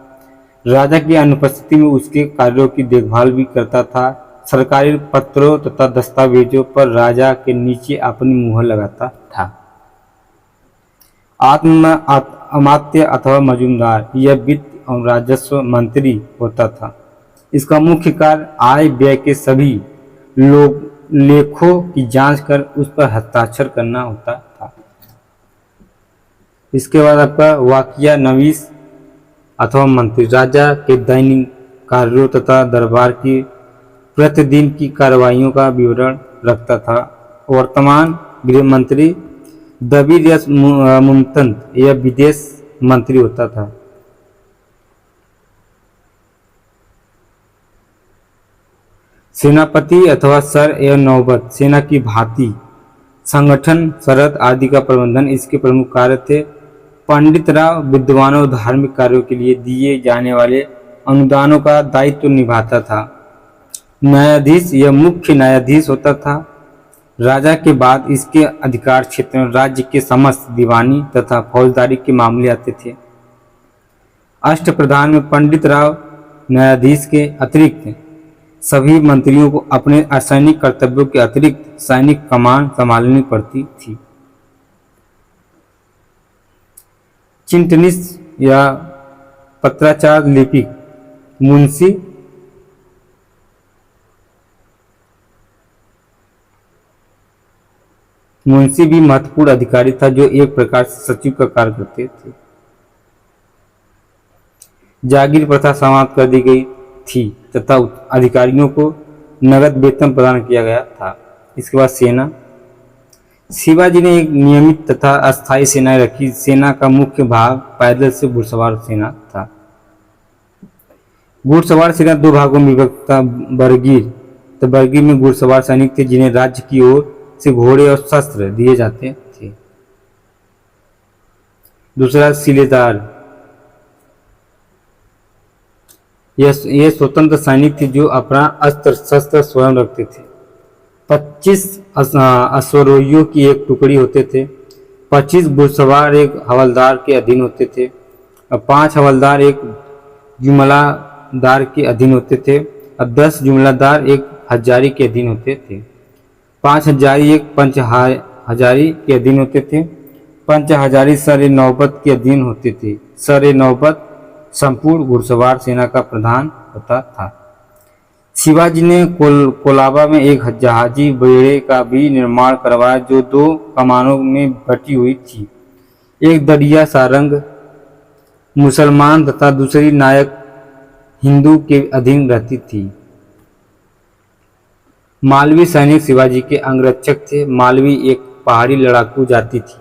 राजा की अनुपस्थिति में उसके कार्यों की देखभाल भी करता था। सरकारी पत्रों तथा दस्तावेजों पर राजा के नीचे अपनी मुहर लगाता था। अमात्य अथवा मजूमदार यह वित्त और राजस्व मंत्री होता था। इसका मुख्य कार्य आय व्यय के सभी लेखों की जांच कर उस पर हस्ताक्षर करना होता था। इसके बाद आपका वाकिया नवीस अथवा मंत्री राजा के दैनिक कार्यों तथा दरबार की प्रतिदिन की कार्रवाइयों का विवरण रखता था। वर्तमान गृह मंत्री दबीर यस मुमतंत यह विदेश मंत्री होता था। सेनापति अथवा सर या नौबत सेना की भांति संगठन, शरद आदि का प्रबंधन इसके प्रमुख कार्य थे। पंडित राव विद्वानों और धार्मिक कार्यों के लिए दिए जाने वाले अनुदानों का दायित्व निभाता था। न्यायाधीश यह मुख्य न्यायाधीश होता था। राजा के बाद इसके अधिकार क्षेत्र में राज्य के समस्त दीवानी तथा फौजदारी के मामले आते थे। अष्टप्रधान में पंडित राव न्यायाधीश के अतिरिक्त सभी मंत्रियों को अपने असैनिक कर्तव्यों के अतिरिक्त सैनिक कमान संभालनी पड़ती थी। चिंटनिस या पत्राचार लिपिक मुंशी भी महत्वपूर्ण अधिकारी था, जो एक प्रकार से सचिव का कार्य करते थे। जागीर प्रथा समाप्त कर दी गई थी तथा अधिकारियों को नगद वेतन प्रदान किया गया था। इसके बाद सेना। शिवाजी ने एक नियमित तथा अस्थायी सेनाएं रखी। सेना का मुख्य भाग पैदल से घुड़सवार सेना था। घुड़सवार सेना दो भागों में विभक्त था। बरगीर, तो बरगीर में घुड़सवार सैनिक थे जिन्हें राज्य की ओर से घोड़े और शस्त्र दिए जाते थे। दूसरा सिलेदार, ये स्वतंत्र सैनिक थे जो अपना अस्त्र शस्त्र स्वयं रखते थे। 25 अश्वरोहियों की एक टुकड़ी होते थे। 25 घुड़सवार एक हवलदार के अधीन होते थे और 5 हवलदार एक जुमलादार के अधीन होते थे और 10 जुमलादार एक हजारी के अधीन होते थे। 5 हजारी एक पंच हजारी के अधीन होते थे। पंच हजारी सर नौबत के अधीन होते थे। सर नौबत संपूर्ण घुड़सवार सेना का प्रधान होता था। शिवाजी ने कोलाबा में एक जहाजी बेड़े का भी निर्माण करवाया जो 2 कमानों में बटी हुई थी। एक दरिया सारंग मुसलमान तथा दूसरी नायक हिंदू के अधीन रहती थी। मालवी सैनिक शिवाजी के अंगरक्षक थे। मालवी एक पहाड़ी लड़ाकू जाति थी।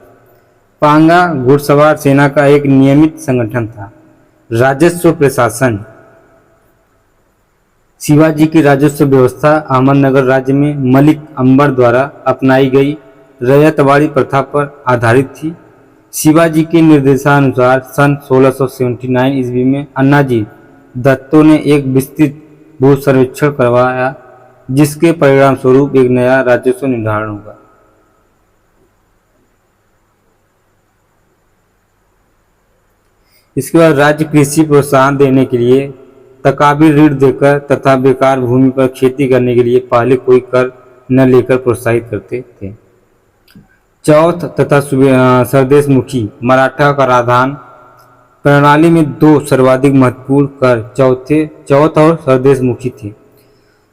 पांगा घुड़सवार सेना का एक नियमित संगठन था। राजस्व प्रशासन। शिवाजी की राजस्व व्यवस्था अहमदनगर राज्य में मलिक अंबर द्वारा अपनाई गई रैयतवाड़ी प्रथा पर आधारित थी। शिवाजी के निर्देशानुसार सन 1679 ईस्वी में अन्नाजी दत्तो ने एक विस्तृत भू सर्वेक्षण करवाया, जिसके परिणाम स्वरूप एक नया राजस्व निर्धारण होगा। इसके बाद राज्य कृषि प्रोत्साहन देने के लिए तकाबीर ऋण देकर तथा बेकार भूमि पर खेती करने के लिए पहले कोई कर न लेकर प्रोत्साहित करते थे। चौथ तथा सरदेशमुखी मराठा कराधान प्रणाली में 2 सर्वाधिक महत्वपूर्ण कर चौथ और सरदेशमुखी थे।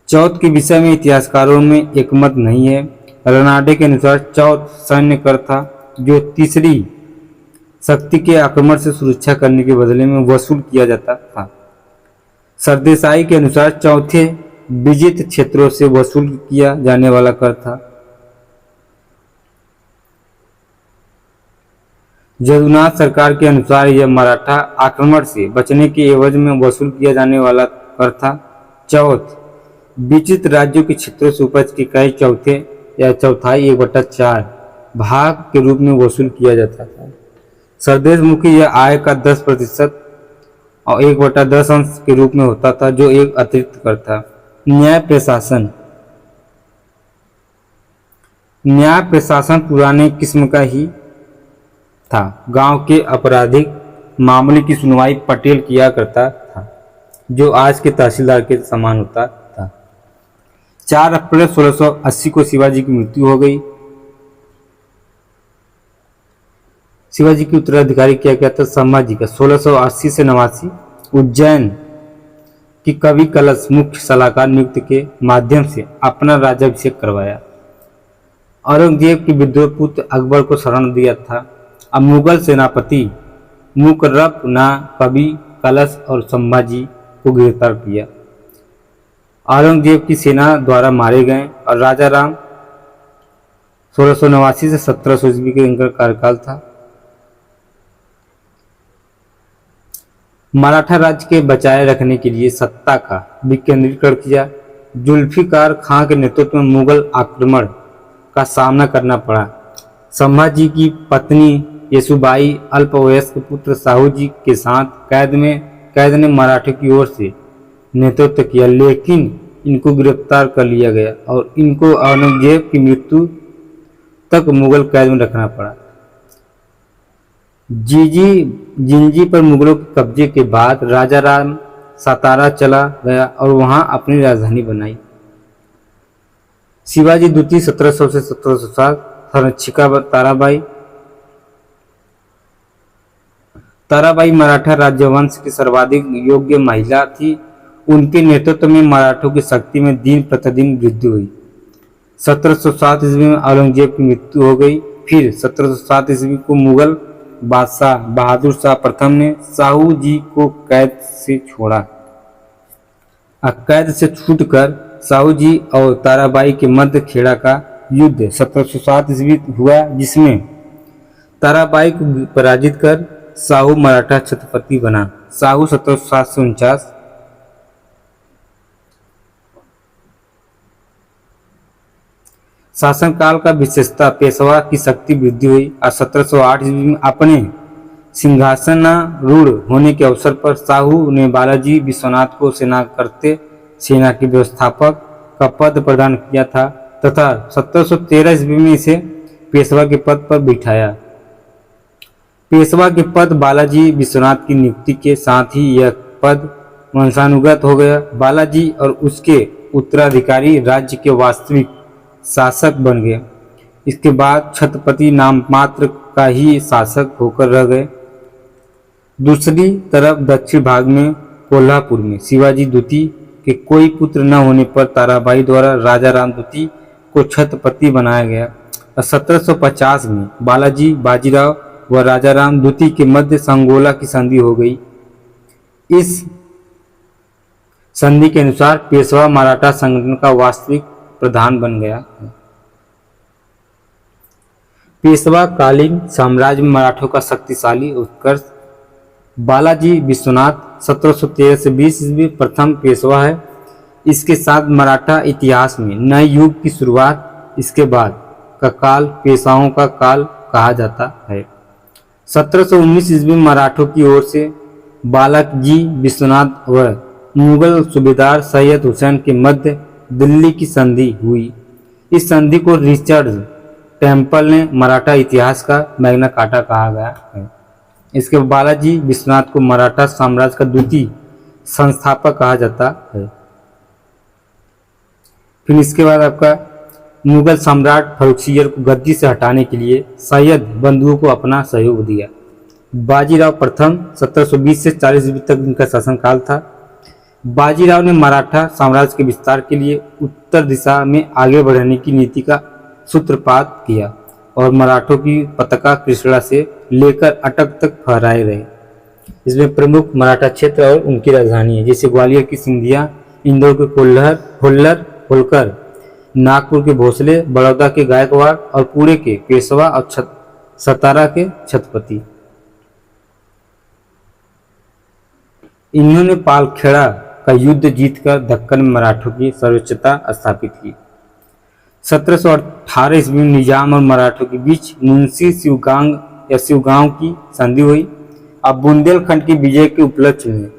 चौथ के विषय में इतिहासकारों में एकमत नहीं है। रनाडे के अनुसार चौथ सैन्य कर था जो तीसरी शक्ति के आक्रमण से सुरक्षा करने के बदले में वसूल किया जाता था। सरदेसाई के अनुसार चौथे विजित क्षेत्रों से वसूल किया जाने वाला कर था। जदुनाथ सरकार के अनुसार यह मराठा आक्रमण से बचने के एवज में वसूल किया जाने वाला कर था। चौथ विजित राज्यों के क्षेत्रों से उपज की कई चौथे या चौथाई 1/4 भाग के रूप में वसूल किया जाता था। सरदेशमुखी यह आय का 10% और 1/10 अंश के रूप में होता था, जो एक अतिरिक्त कर था। न्याय प्रशासन। न्याय प्रशासन पुराने किस्म का ही था। गांव के आपराधिक मामले की सुनवाई पटेल किया करता था, जो आज के तहसीलदार के समान होता था। 4 अप्रैल 1680 को शिवाजी की मृत्यु हो गई। शिवाजी की उत्तराधिकारी किया गया था संभाजी का। 1680 से 89 उज्जैन की कवि कलश मुख्य सलाहकार नियुक्त के माध्यम से अपना राज्याभिषेक करवाया। औरंगजेब के विद्रोह पुत्र अकबर को शरण दिया था। अब मुगल सेनापति मुकर्रब ना कवि कलश और संभाजी को गिरफ्तार किया। औरंगजेब की सेना द्वारा मारे गए और राजा राम 1689 से 1700 ईस्वी के इनका कार्यकाल था। मराठा राज्य के बचाए रखने के लिए सत्ता का विकेंद्रीकरण किया। जुल्फिकार खां के नेतृत्व में मुगल आक्रमण का सामना करना पड़ा। संभाजी की पत्नी येसुबाई अल्पवयस्क पुत्र साहू जी के साथ कैद ने मराठों की ओर से नेतृत्व किया, लेकिन इनको गिरफ्तार कर लिया गया और इनको औरंगजेब की मृत्यु तक मुगल कैद में रखना पड़ा। जिंजी पर मुगलों के कब्जे के बाद राजा राम सातारा चला गया और वहां अपनी राजधानी बनाई। शिवाजी द्वितीय 1700 से 1707, संरक्षिका ताराबाई मराठा राजवंश की सर्वाधिक योग्य महिला थी। उनके नेतृत्व में मराठों की शक्ति में दिन प्रतिदिन वृद्धि हुई। 1707 ईस्वी में औरंगजेब की मृत्यु हो गई। फिर 1707 ईस्वी को मुगल बादशाह बहादुर शाह प्रथम ने साहू जी को कैद से छोड़ा। कैद से छूटकर साहू जी और ताराबाई के मध्य खेड़ा का युद्ध 1707 ईस्वी हुआ, जिसमें ताराबाई को पराजित कर साहू मराठा छत्रपति बना। साहू 1707 से 49। शासनकाल का विशेषता पेशवा की शक्ति वृद्धि हुई और 1708 ईस्वी में अपने सिंहासनारूढ़ होने के अवसर पर साहू ने बालाजी विश्वनाथ को सेना के व्यवस्थापक का पद प्रदान किया था तथा 1713 ईस्वी में इसे पेशवा के पद पर बिठाया। पेशवा के पद बालाजी विश्वनाथ की नियुक्ति के साथ ही यह पद वंशानुगत हो गया। बालाजी और उसके उत्तराधिकारी राज्य के वास्तविक शासक बन गए। इसके बाद छत्रपति नाम मात्र का ही शासक होकर रह गए। दूसरी तरफ दक्षिण भाग में कोल्हापुर में शिवाजी द्वितीय के कोई पुत्र न होने पर ताराबाई द्वारा राजा राम द्वितीय को छत्रपति बनाया गया। 1750 में बालाजी बाजीराव व राजा राम द्वितीय के मध्य संगोला की संधि हो गई। इस संधि के अनुसार पेशवा मराठा संगठन का वास्तविक प्रधान बन गया। पेशवा कालीन साम्राज्य में मराठों का शक्तिशाली उत्कर्ष। बालाजी विश्वनाथ 1713 से 20 ईस्वी प्रथम पेशवा है। इसके साथ मराठा इतिहास में नए युग की शुरुआत। इसके बाद का काल पेशवाओं का काल कहा जाता है। 1719 ईस्वी में मराठों की ओर से बालाजी विश्वनाथ व मुगल सूबेदार सैयद हुसैन के मध्य दिल्ली की संधि हुई। इस संधि को रिचर्ड टेम्पल ने मराठा इतिहास का मैग्ना कार्टा कहा गया है। इसके बालाजी विश्वनाथ को मराठा साम्राज्य का द्वितीय संस्थापक कहा जाता है। फिर इसके बाद आपका मुगल सम्राट फर्रुखसियर को गद्दी से हटाने के लिए सैयद बंधुओं को अपना सहयोग दिया। बाजीराव प्रथम 1720 से 40 ईस्वी तक इनका शासनकाल था। बाजीराव ने मराठा साम्राज्य के विस्तार के लिए उत्तर दिशा में आगे बढ़ने की नीति का सूत्रपात किया और मराठों की पताका कृष्णा से लेकर अटक तक फहराए रहे। इसमें प्रमुख मराठा क्षेत्र और उनकी राजधानी है, जैसे ग्वालियर की सिंधिया, इंदौर के होलकर, नागपुर के भोसले, बड़ौदा के गायकवाड़ और पुणे के पेशवा और सतारा के छत्रपति। इन्होंने पालखेड़ा का युद्ध जीतकर दक्कन में मराठों की सर्वोच्चता स्थापित की। 1718 ईस्वी में निजाम और मराठों के बीच मुंशी शिवगांव की संधि हुई। अब बुंदेलखंड की विजय के उपलक्ष्य में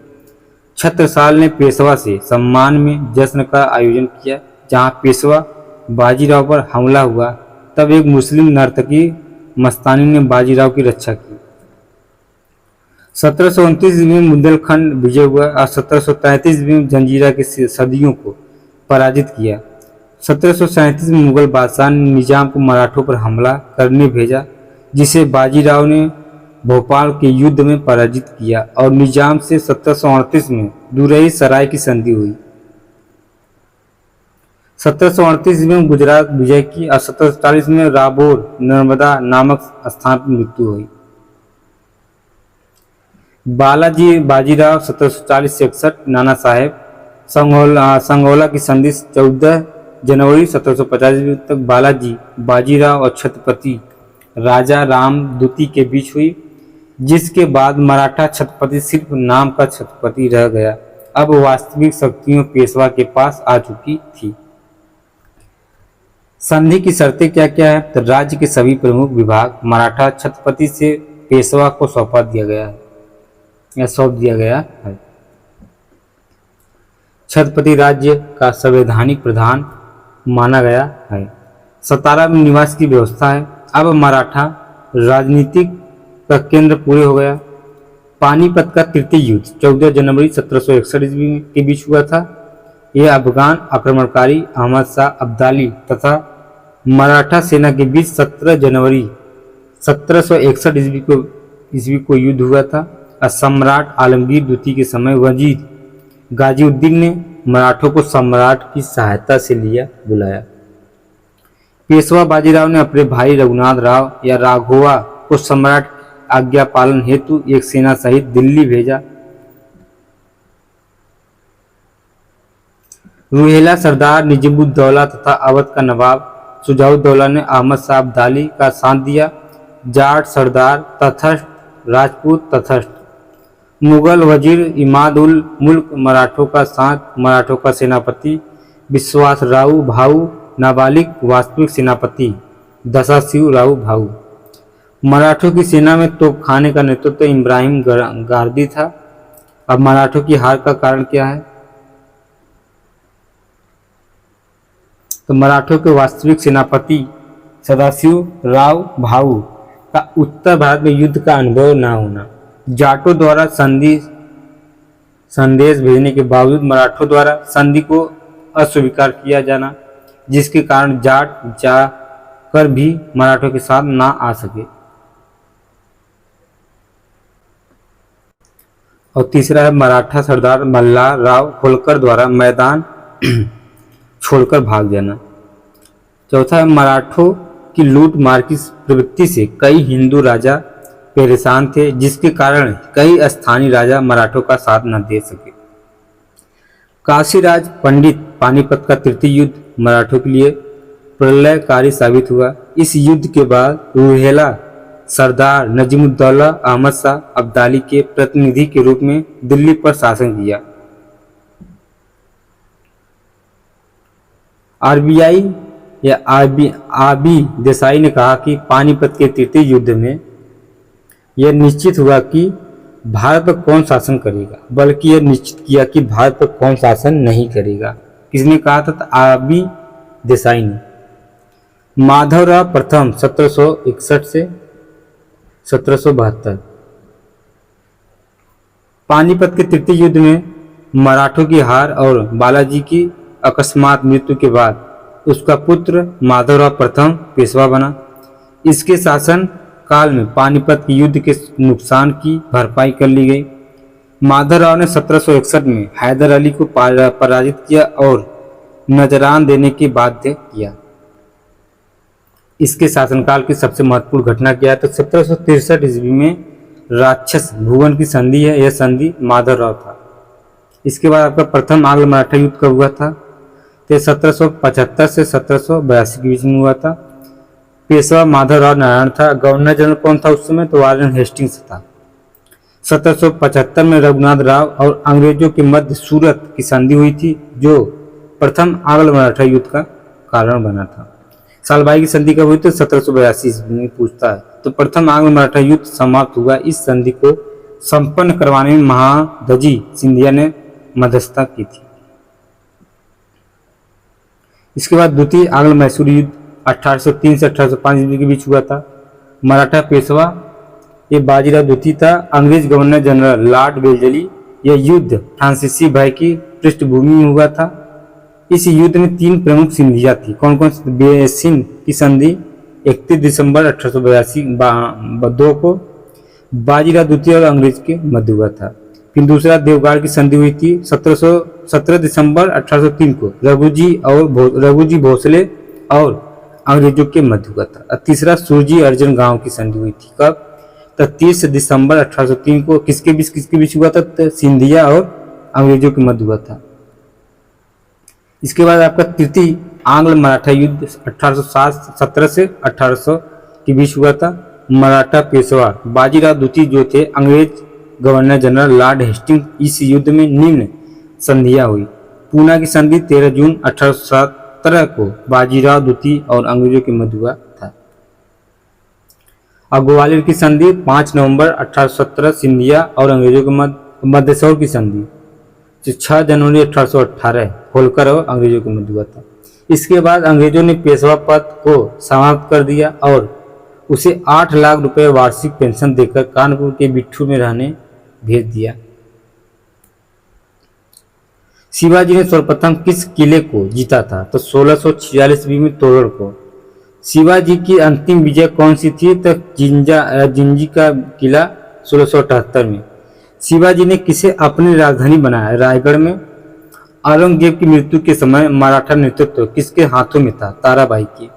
छत्रसाल ने पेशवा से सम्मान में जश्न का आयोजन किया। जहां पेशवा बाजीराव पर हमला हुआ तब एक मुस्लिम नर्तकी मस्तानी ने बाजीराव की रक्षा की। 1729 ईस्वी में बुंदेलखंड विजय हुआ और 1733 ईस्वी में जंजीरा के सदियों को पराजित किया। 1737 में मुगल बादशाह ने निजाम को मराठों पर हमला करने भेजा, जिसे बाजीराव ने भोपाल के युद्ध में पराजित किया और निजाम से 1738 में दुरई सराय की संधि हुई। 1738 में गुजरात विजय की और 1740 में राबोर नर्मदा नामक स्थान पर मृत्यु हुई। बालाजी बाजीराव 1740 से 61, नाना साहेब संगोला की संधि 14 जनवरी 1750 तक बालाजी बाजीराव और छत्रपति राजा राम द्वितीय के बीच हुई, जिसके बाद मराठा छत्रपति सिर्फ नाम का छत्रपति रह गया। अब वास्तविक शक्तियों पेशवा के पास आ चुकी थी। संधि की शर्तें क्या क्या है? तो राज्य के सभी प्रमुख विभाग मराठा छत्रपति से पेशवा को सौंप दिया गया है। छत्रपति राज्य का संवैधानिक प्रधान माना गया है। सतारा में निवास की व्यवस्था है। अब मराठा राजनीतिक का केंद्र पूरे हो गया। पानीपत का तृतीय युद्ध 14 जनवरी 1761 ईस्वी के बीच हुआ था। यह अफगान आक्रमणकारी अहमद शाह अब्दाली तथा मराठा सेना के बीच 17 जनवरी 1761 ईस्वी को युद्ध हुआ था। सम्राट आलमगीर द्वितीय के समय वजीर गाजीउद्दीन ने मराठों को सम्राट की सहायता से बुलाया। पेशवा बाजीराव ने अपने भाई रघुनाथ राव या राघोवा को सम्राट आज्ञा पालन हेतु एक सेना सहित दिल्ली भेजा। रूहेला सरदार निजामुद्दौला तथा अवध का नवाब शुजाउद्दौला ने अहमद शाह अब्दाली का साथ दिया। जाट सरदार तथस्थ, राजपूत तथस्थ, मुगल वजीर इमाद उल मुल्क मराठों का साथ, मराठों का सेनापति विश्वास राव भाऊ, नाबालिग वास्तविक सेनापति दशाशिव राव भाऊ। मराठों की सेना में तोपखाने का नेतृत्व इब्राहिम गारदी था। अब मराठों की हार का कारण क्या है? तो मराठों के वास्तविक सेनापति सदाशिव राव भाऊ का उत्तर भारत में युद्ध का अनुभव न होना, जाटों द्वारा संदेश भेजने के बावजूद मराठों द्वारा संधि को अस्वीकार किया जाना, जिसके कारण जाट जाकर भी मराठों के साथ ना आ सके। और तीसरा है मराठा सरदार मल्हार राव होलकर द्वारा मैदान छोड़कर भाग जाना। चौथा है मराठों की लूट मार की प्रवृत्ति से कई हिंदू राजा परेशान थे, जिसके कारण कई स्थानीय राजा मराठों का साथ न दे सके। काशीराज पंडित पानीपत का तृतीय युद्ध मराठों के लिए प्रलयकारी साबित हुआ। इस युद्ध के बाद रूहेला सरदार नजीमुद्दौला अहमद शाह अब्दाली के प्रतिनिधि के रूप में दिल्ली पर शासन किया। आरबीआई या आबी देसाई ने कहा कि पानीपत के तृतीय युद्ध में यह निश्चित हुआ कि भारत पर कौन शासन करेगा, बल्कि यह निश्चित किया कि भारत पर कौन शासन नहीं करेगा। किसने कहा था? तो आबी देसाई ने। माधवराव प्रथम 1761 से 1772। पानीपत के तृतीय युद्ध में मराठों की हार और बालाजी की अकस्मात मृत्यु के बाद उसका पुत्र माधवराव प्रथम पेशवा बना। इसके शासन काल में पानीपत के युद्ध के नुकसान की भरपाई कर ली गई। माधवराव ने 1761 में हैदर अली को पराजित किया और नजरान देने के बाध्य किया। इसके शासनकाल की सबसे महत्वपूर्ण घटना क्या है? तो 1763 ईस्वी में राक्षस भुवन की संधि है। यह संधि माधवराव था। इसके बाद आपका प्रथम आंग्ल मराठा युद्ध कब हुआ था? तो 1775 से 1782 के बीच में हुआ था। पेशवा माधवराव नारायण था। गवर्नर जनरल कौन था उस समय? तो वारेन हेस्टिंग्स था। 1775 में रघुनाथ राव और अंग्रेजों के मध्य सूरत की संधि हुई थी, जो प्रथम आंग्ल मराठा युद्ध का कारण बना था। सालबाई की संधि कब हुई? तो 1782 ईस्वी में पूछता है। तो प्रथम आंग्ल मराठा युद्ध समाप्त हुआ। इस संधि को संपन्न करवाने में महादजी सिंधिया ने मध्यस्थता की थी। इसके बाद द्वितीय आंग्ल मैसूर युद्ध 1803 से 1805 ईस्वी के बीच हुआ था। मराठा पेशवा ये बाजीराव द्वितीय था। अंग्रेज गवर्नर जनरल लॉर्ड वेलेस्ली। यह युद्ध फ्रांसीसी भय की पृष्ठभूमि में हुआ था। इस युद्ध में तीन प्रमुख संधियां थी। कौन कौन सी? बेसिन की संधि 31 दिसंबर 1882 को बाजीराव द्वितीय और अंग्रेज के मध्य हुआ था। फिर दूसरा देवगढ़ की संधि हुई थी 17 दिसंबर 1803 को रघुजी भोसले और अंग्रेजों के मध्य हुआ था। और तीसरा सुरजी अर्जन गांव की संधि हुई थी। कब? तो 30 दिसंबर 1803 को। किसके बीच हुआ था? तो सिंधिया और अंग्रेजों के मध्य हुआ था। इसके बाद आपका तृतीय आंग्ल मराठा युद्ध 1817 से 1800 के बीच हुआ था। मराठा पेशवा बाजीराव द्वितीय जो थे अंग्रेज गवर्नर जनरल लॉर्ड हेस्टिंग्स इस युद्ध में निम्न संधियां हुई। पूना की संधि 13 जून 1817 को बाजीराव द्वितीय और अंग्रेजों के मध्य हुआ था। और ग्वालियर की संधि 5 नवंबर 1817 सिंधिया और अंग्रेजों के मध्यसौर की संधि 6 जनवरी 1818 होलकर और अंग्रेजों के मध्य हुआ था। इसके बाद अंग्रेजों ने पेशवा पद को समाप्त कर दिया और उसे 8 लाख रुपए वार्षिक पेंशन देकर कानपुर के बिट्ठू में रहने भेज दिया। शिवाजी ने सर्वप्रथम किस किले को जीता था? तो 1646 ईस्वी में तोरड़ को। शिवाजी की अंतिम विजय कौन सी थी? तो जिंजी का किला 1678 में। शिवाजी ने किसे अपनी राजधानी बनाया? रायगढ़ में। औरंगजेब की मृत्यु के समय मराठा नेतृत्व किसके हाथों में था? ताराबाई की।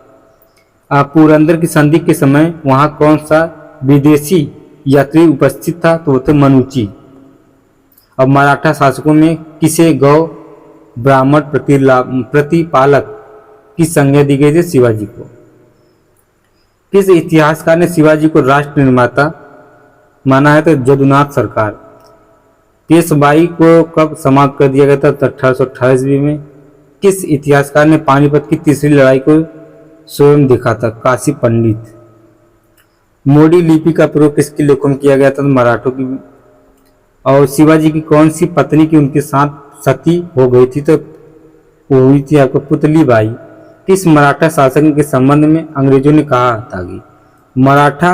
पुरंदर की संधि के समय वहां कौन सा विदेशी यात्री उपस्थित था? तो वो थे मनुची। अब मराठा शासकों में किसे गौ ब्राह्मण प्रतिपालक की संज्ञा दी गई थी? शिवाजी को। किस इतिहासकार ने शिवाजी को राष्ट्र निर्माता माना है? तो जदुनाथ सरकार। पेशवाई को कब समाप्त कर दिया गया था? 1828 ईस्वी में। किस इतिहासकार ने पानीपत की तीसरी लड़ाई को स्वयं देखा था? काशी पंडित। मोडी लिपि का प्रयोग किसके लेखों में किया गया था? मराठों की। और शिवाजी की कौन सी पत्नी की उनके साथ सती हो गई थी? तो वो हुई थी आपको पुतली बाई। किस मराठा शासक के संबंध में अंग्रेजों ने कहा था कि मराठा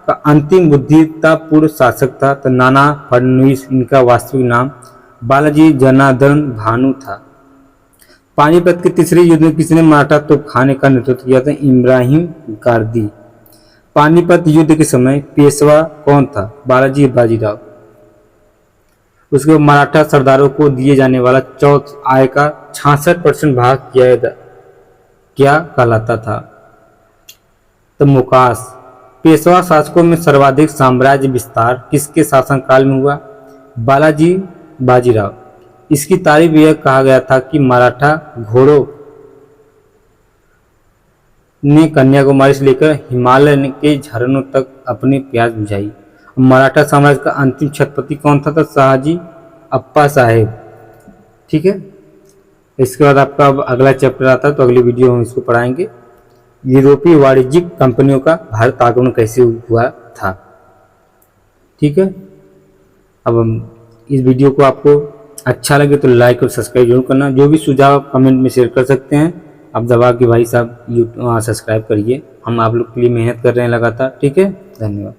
का अंतिम बुद्धितापूर्ण शासक था? तो नाना फडणवीस। इनका वास्तविक नाम बालाजी जनार्दन भानु था। पानीपत के तीसरे युद्ध में किसने मराठा तोपखाने का नेतृत्व किया था? इब्राहिम गारदी। पानीपत युद्ध के समय पेशवा कौन था? बालाजी बाजीराव। उसके बाद मराठा सरदारों को दिए जाने वाला आय का 66% भाग क्या कहलाता था? तो मुकास। पेशवा शासकों में सर्वाधिक साम्राज्य विस्तार किसके शासनकाल में हुआ? बालाजी बाजीराव। इसकी तारीफ यह कहा गया था कि मराठा घोड़ों ने कन्याकुमारी से लेकर हिमालय के झरनों तक अपनी प्यास बुझाई। मराठा साम्राज्य का अंतिम छत्रपति कौन था? तो शाहजी अप्पा साहेब। ठीक है। इसके बाद आपका अगला चैप्टर आता है, तो अगली वीडियो हम इसको पढ़ाएंगे। यूरोपीय वाणिज्यिक कंपनियों का भारत आगमन कैसे हुआ था। ठीक है। अब हम इस वीडियो को आपको अच्छा लगे तो लाइक और सब्सक्राइब जरूर करना। जो भी सुझाव आप कमेंट में शेयर कर सकते हैं। आप दबा के भाई साहब सब्सक्राइब करिए। हम आप लोग के लिए मेहनत कर रहे हैं लगातार। ठीक है। धन्यवाद।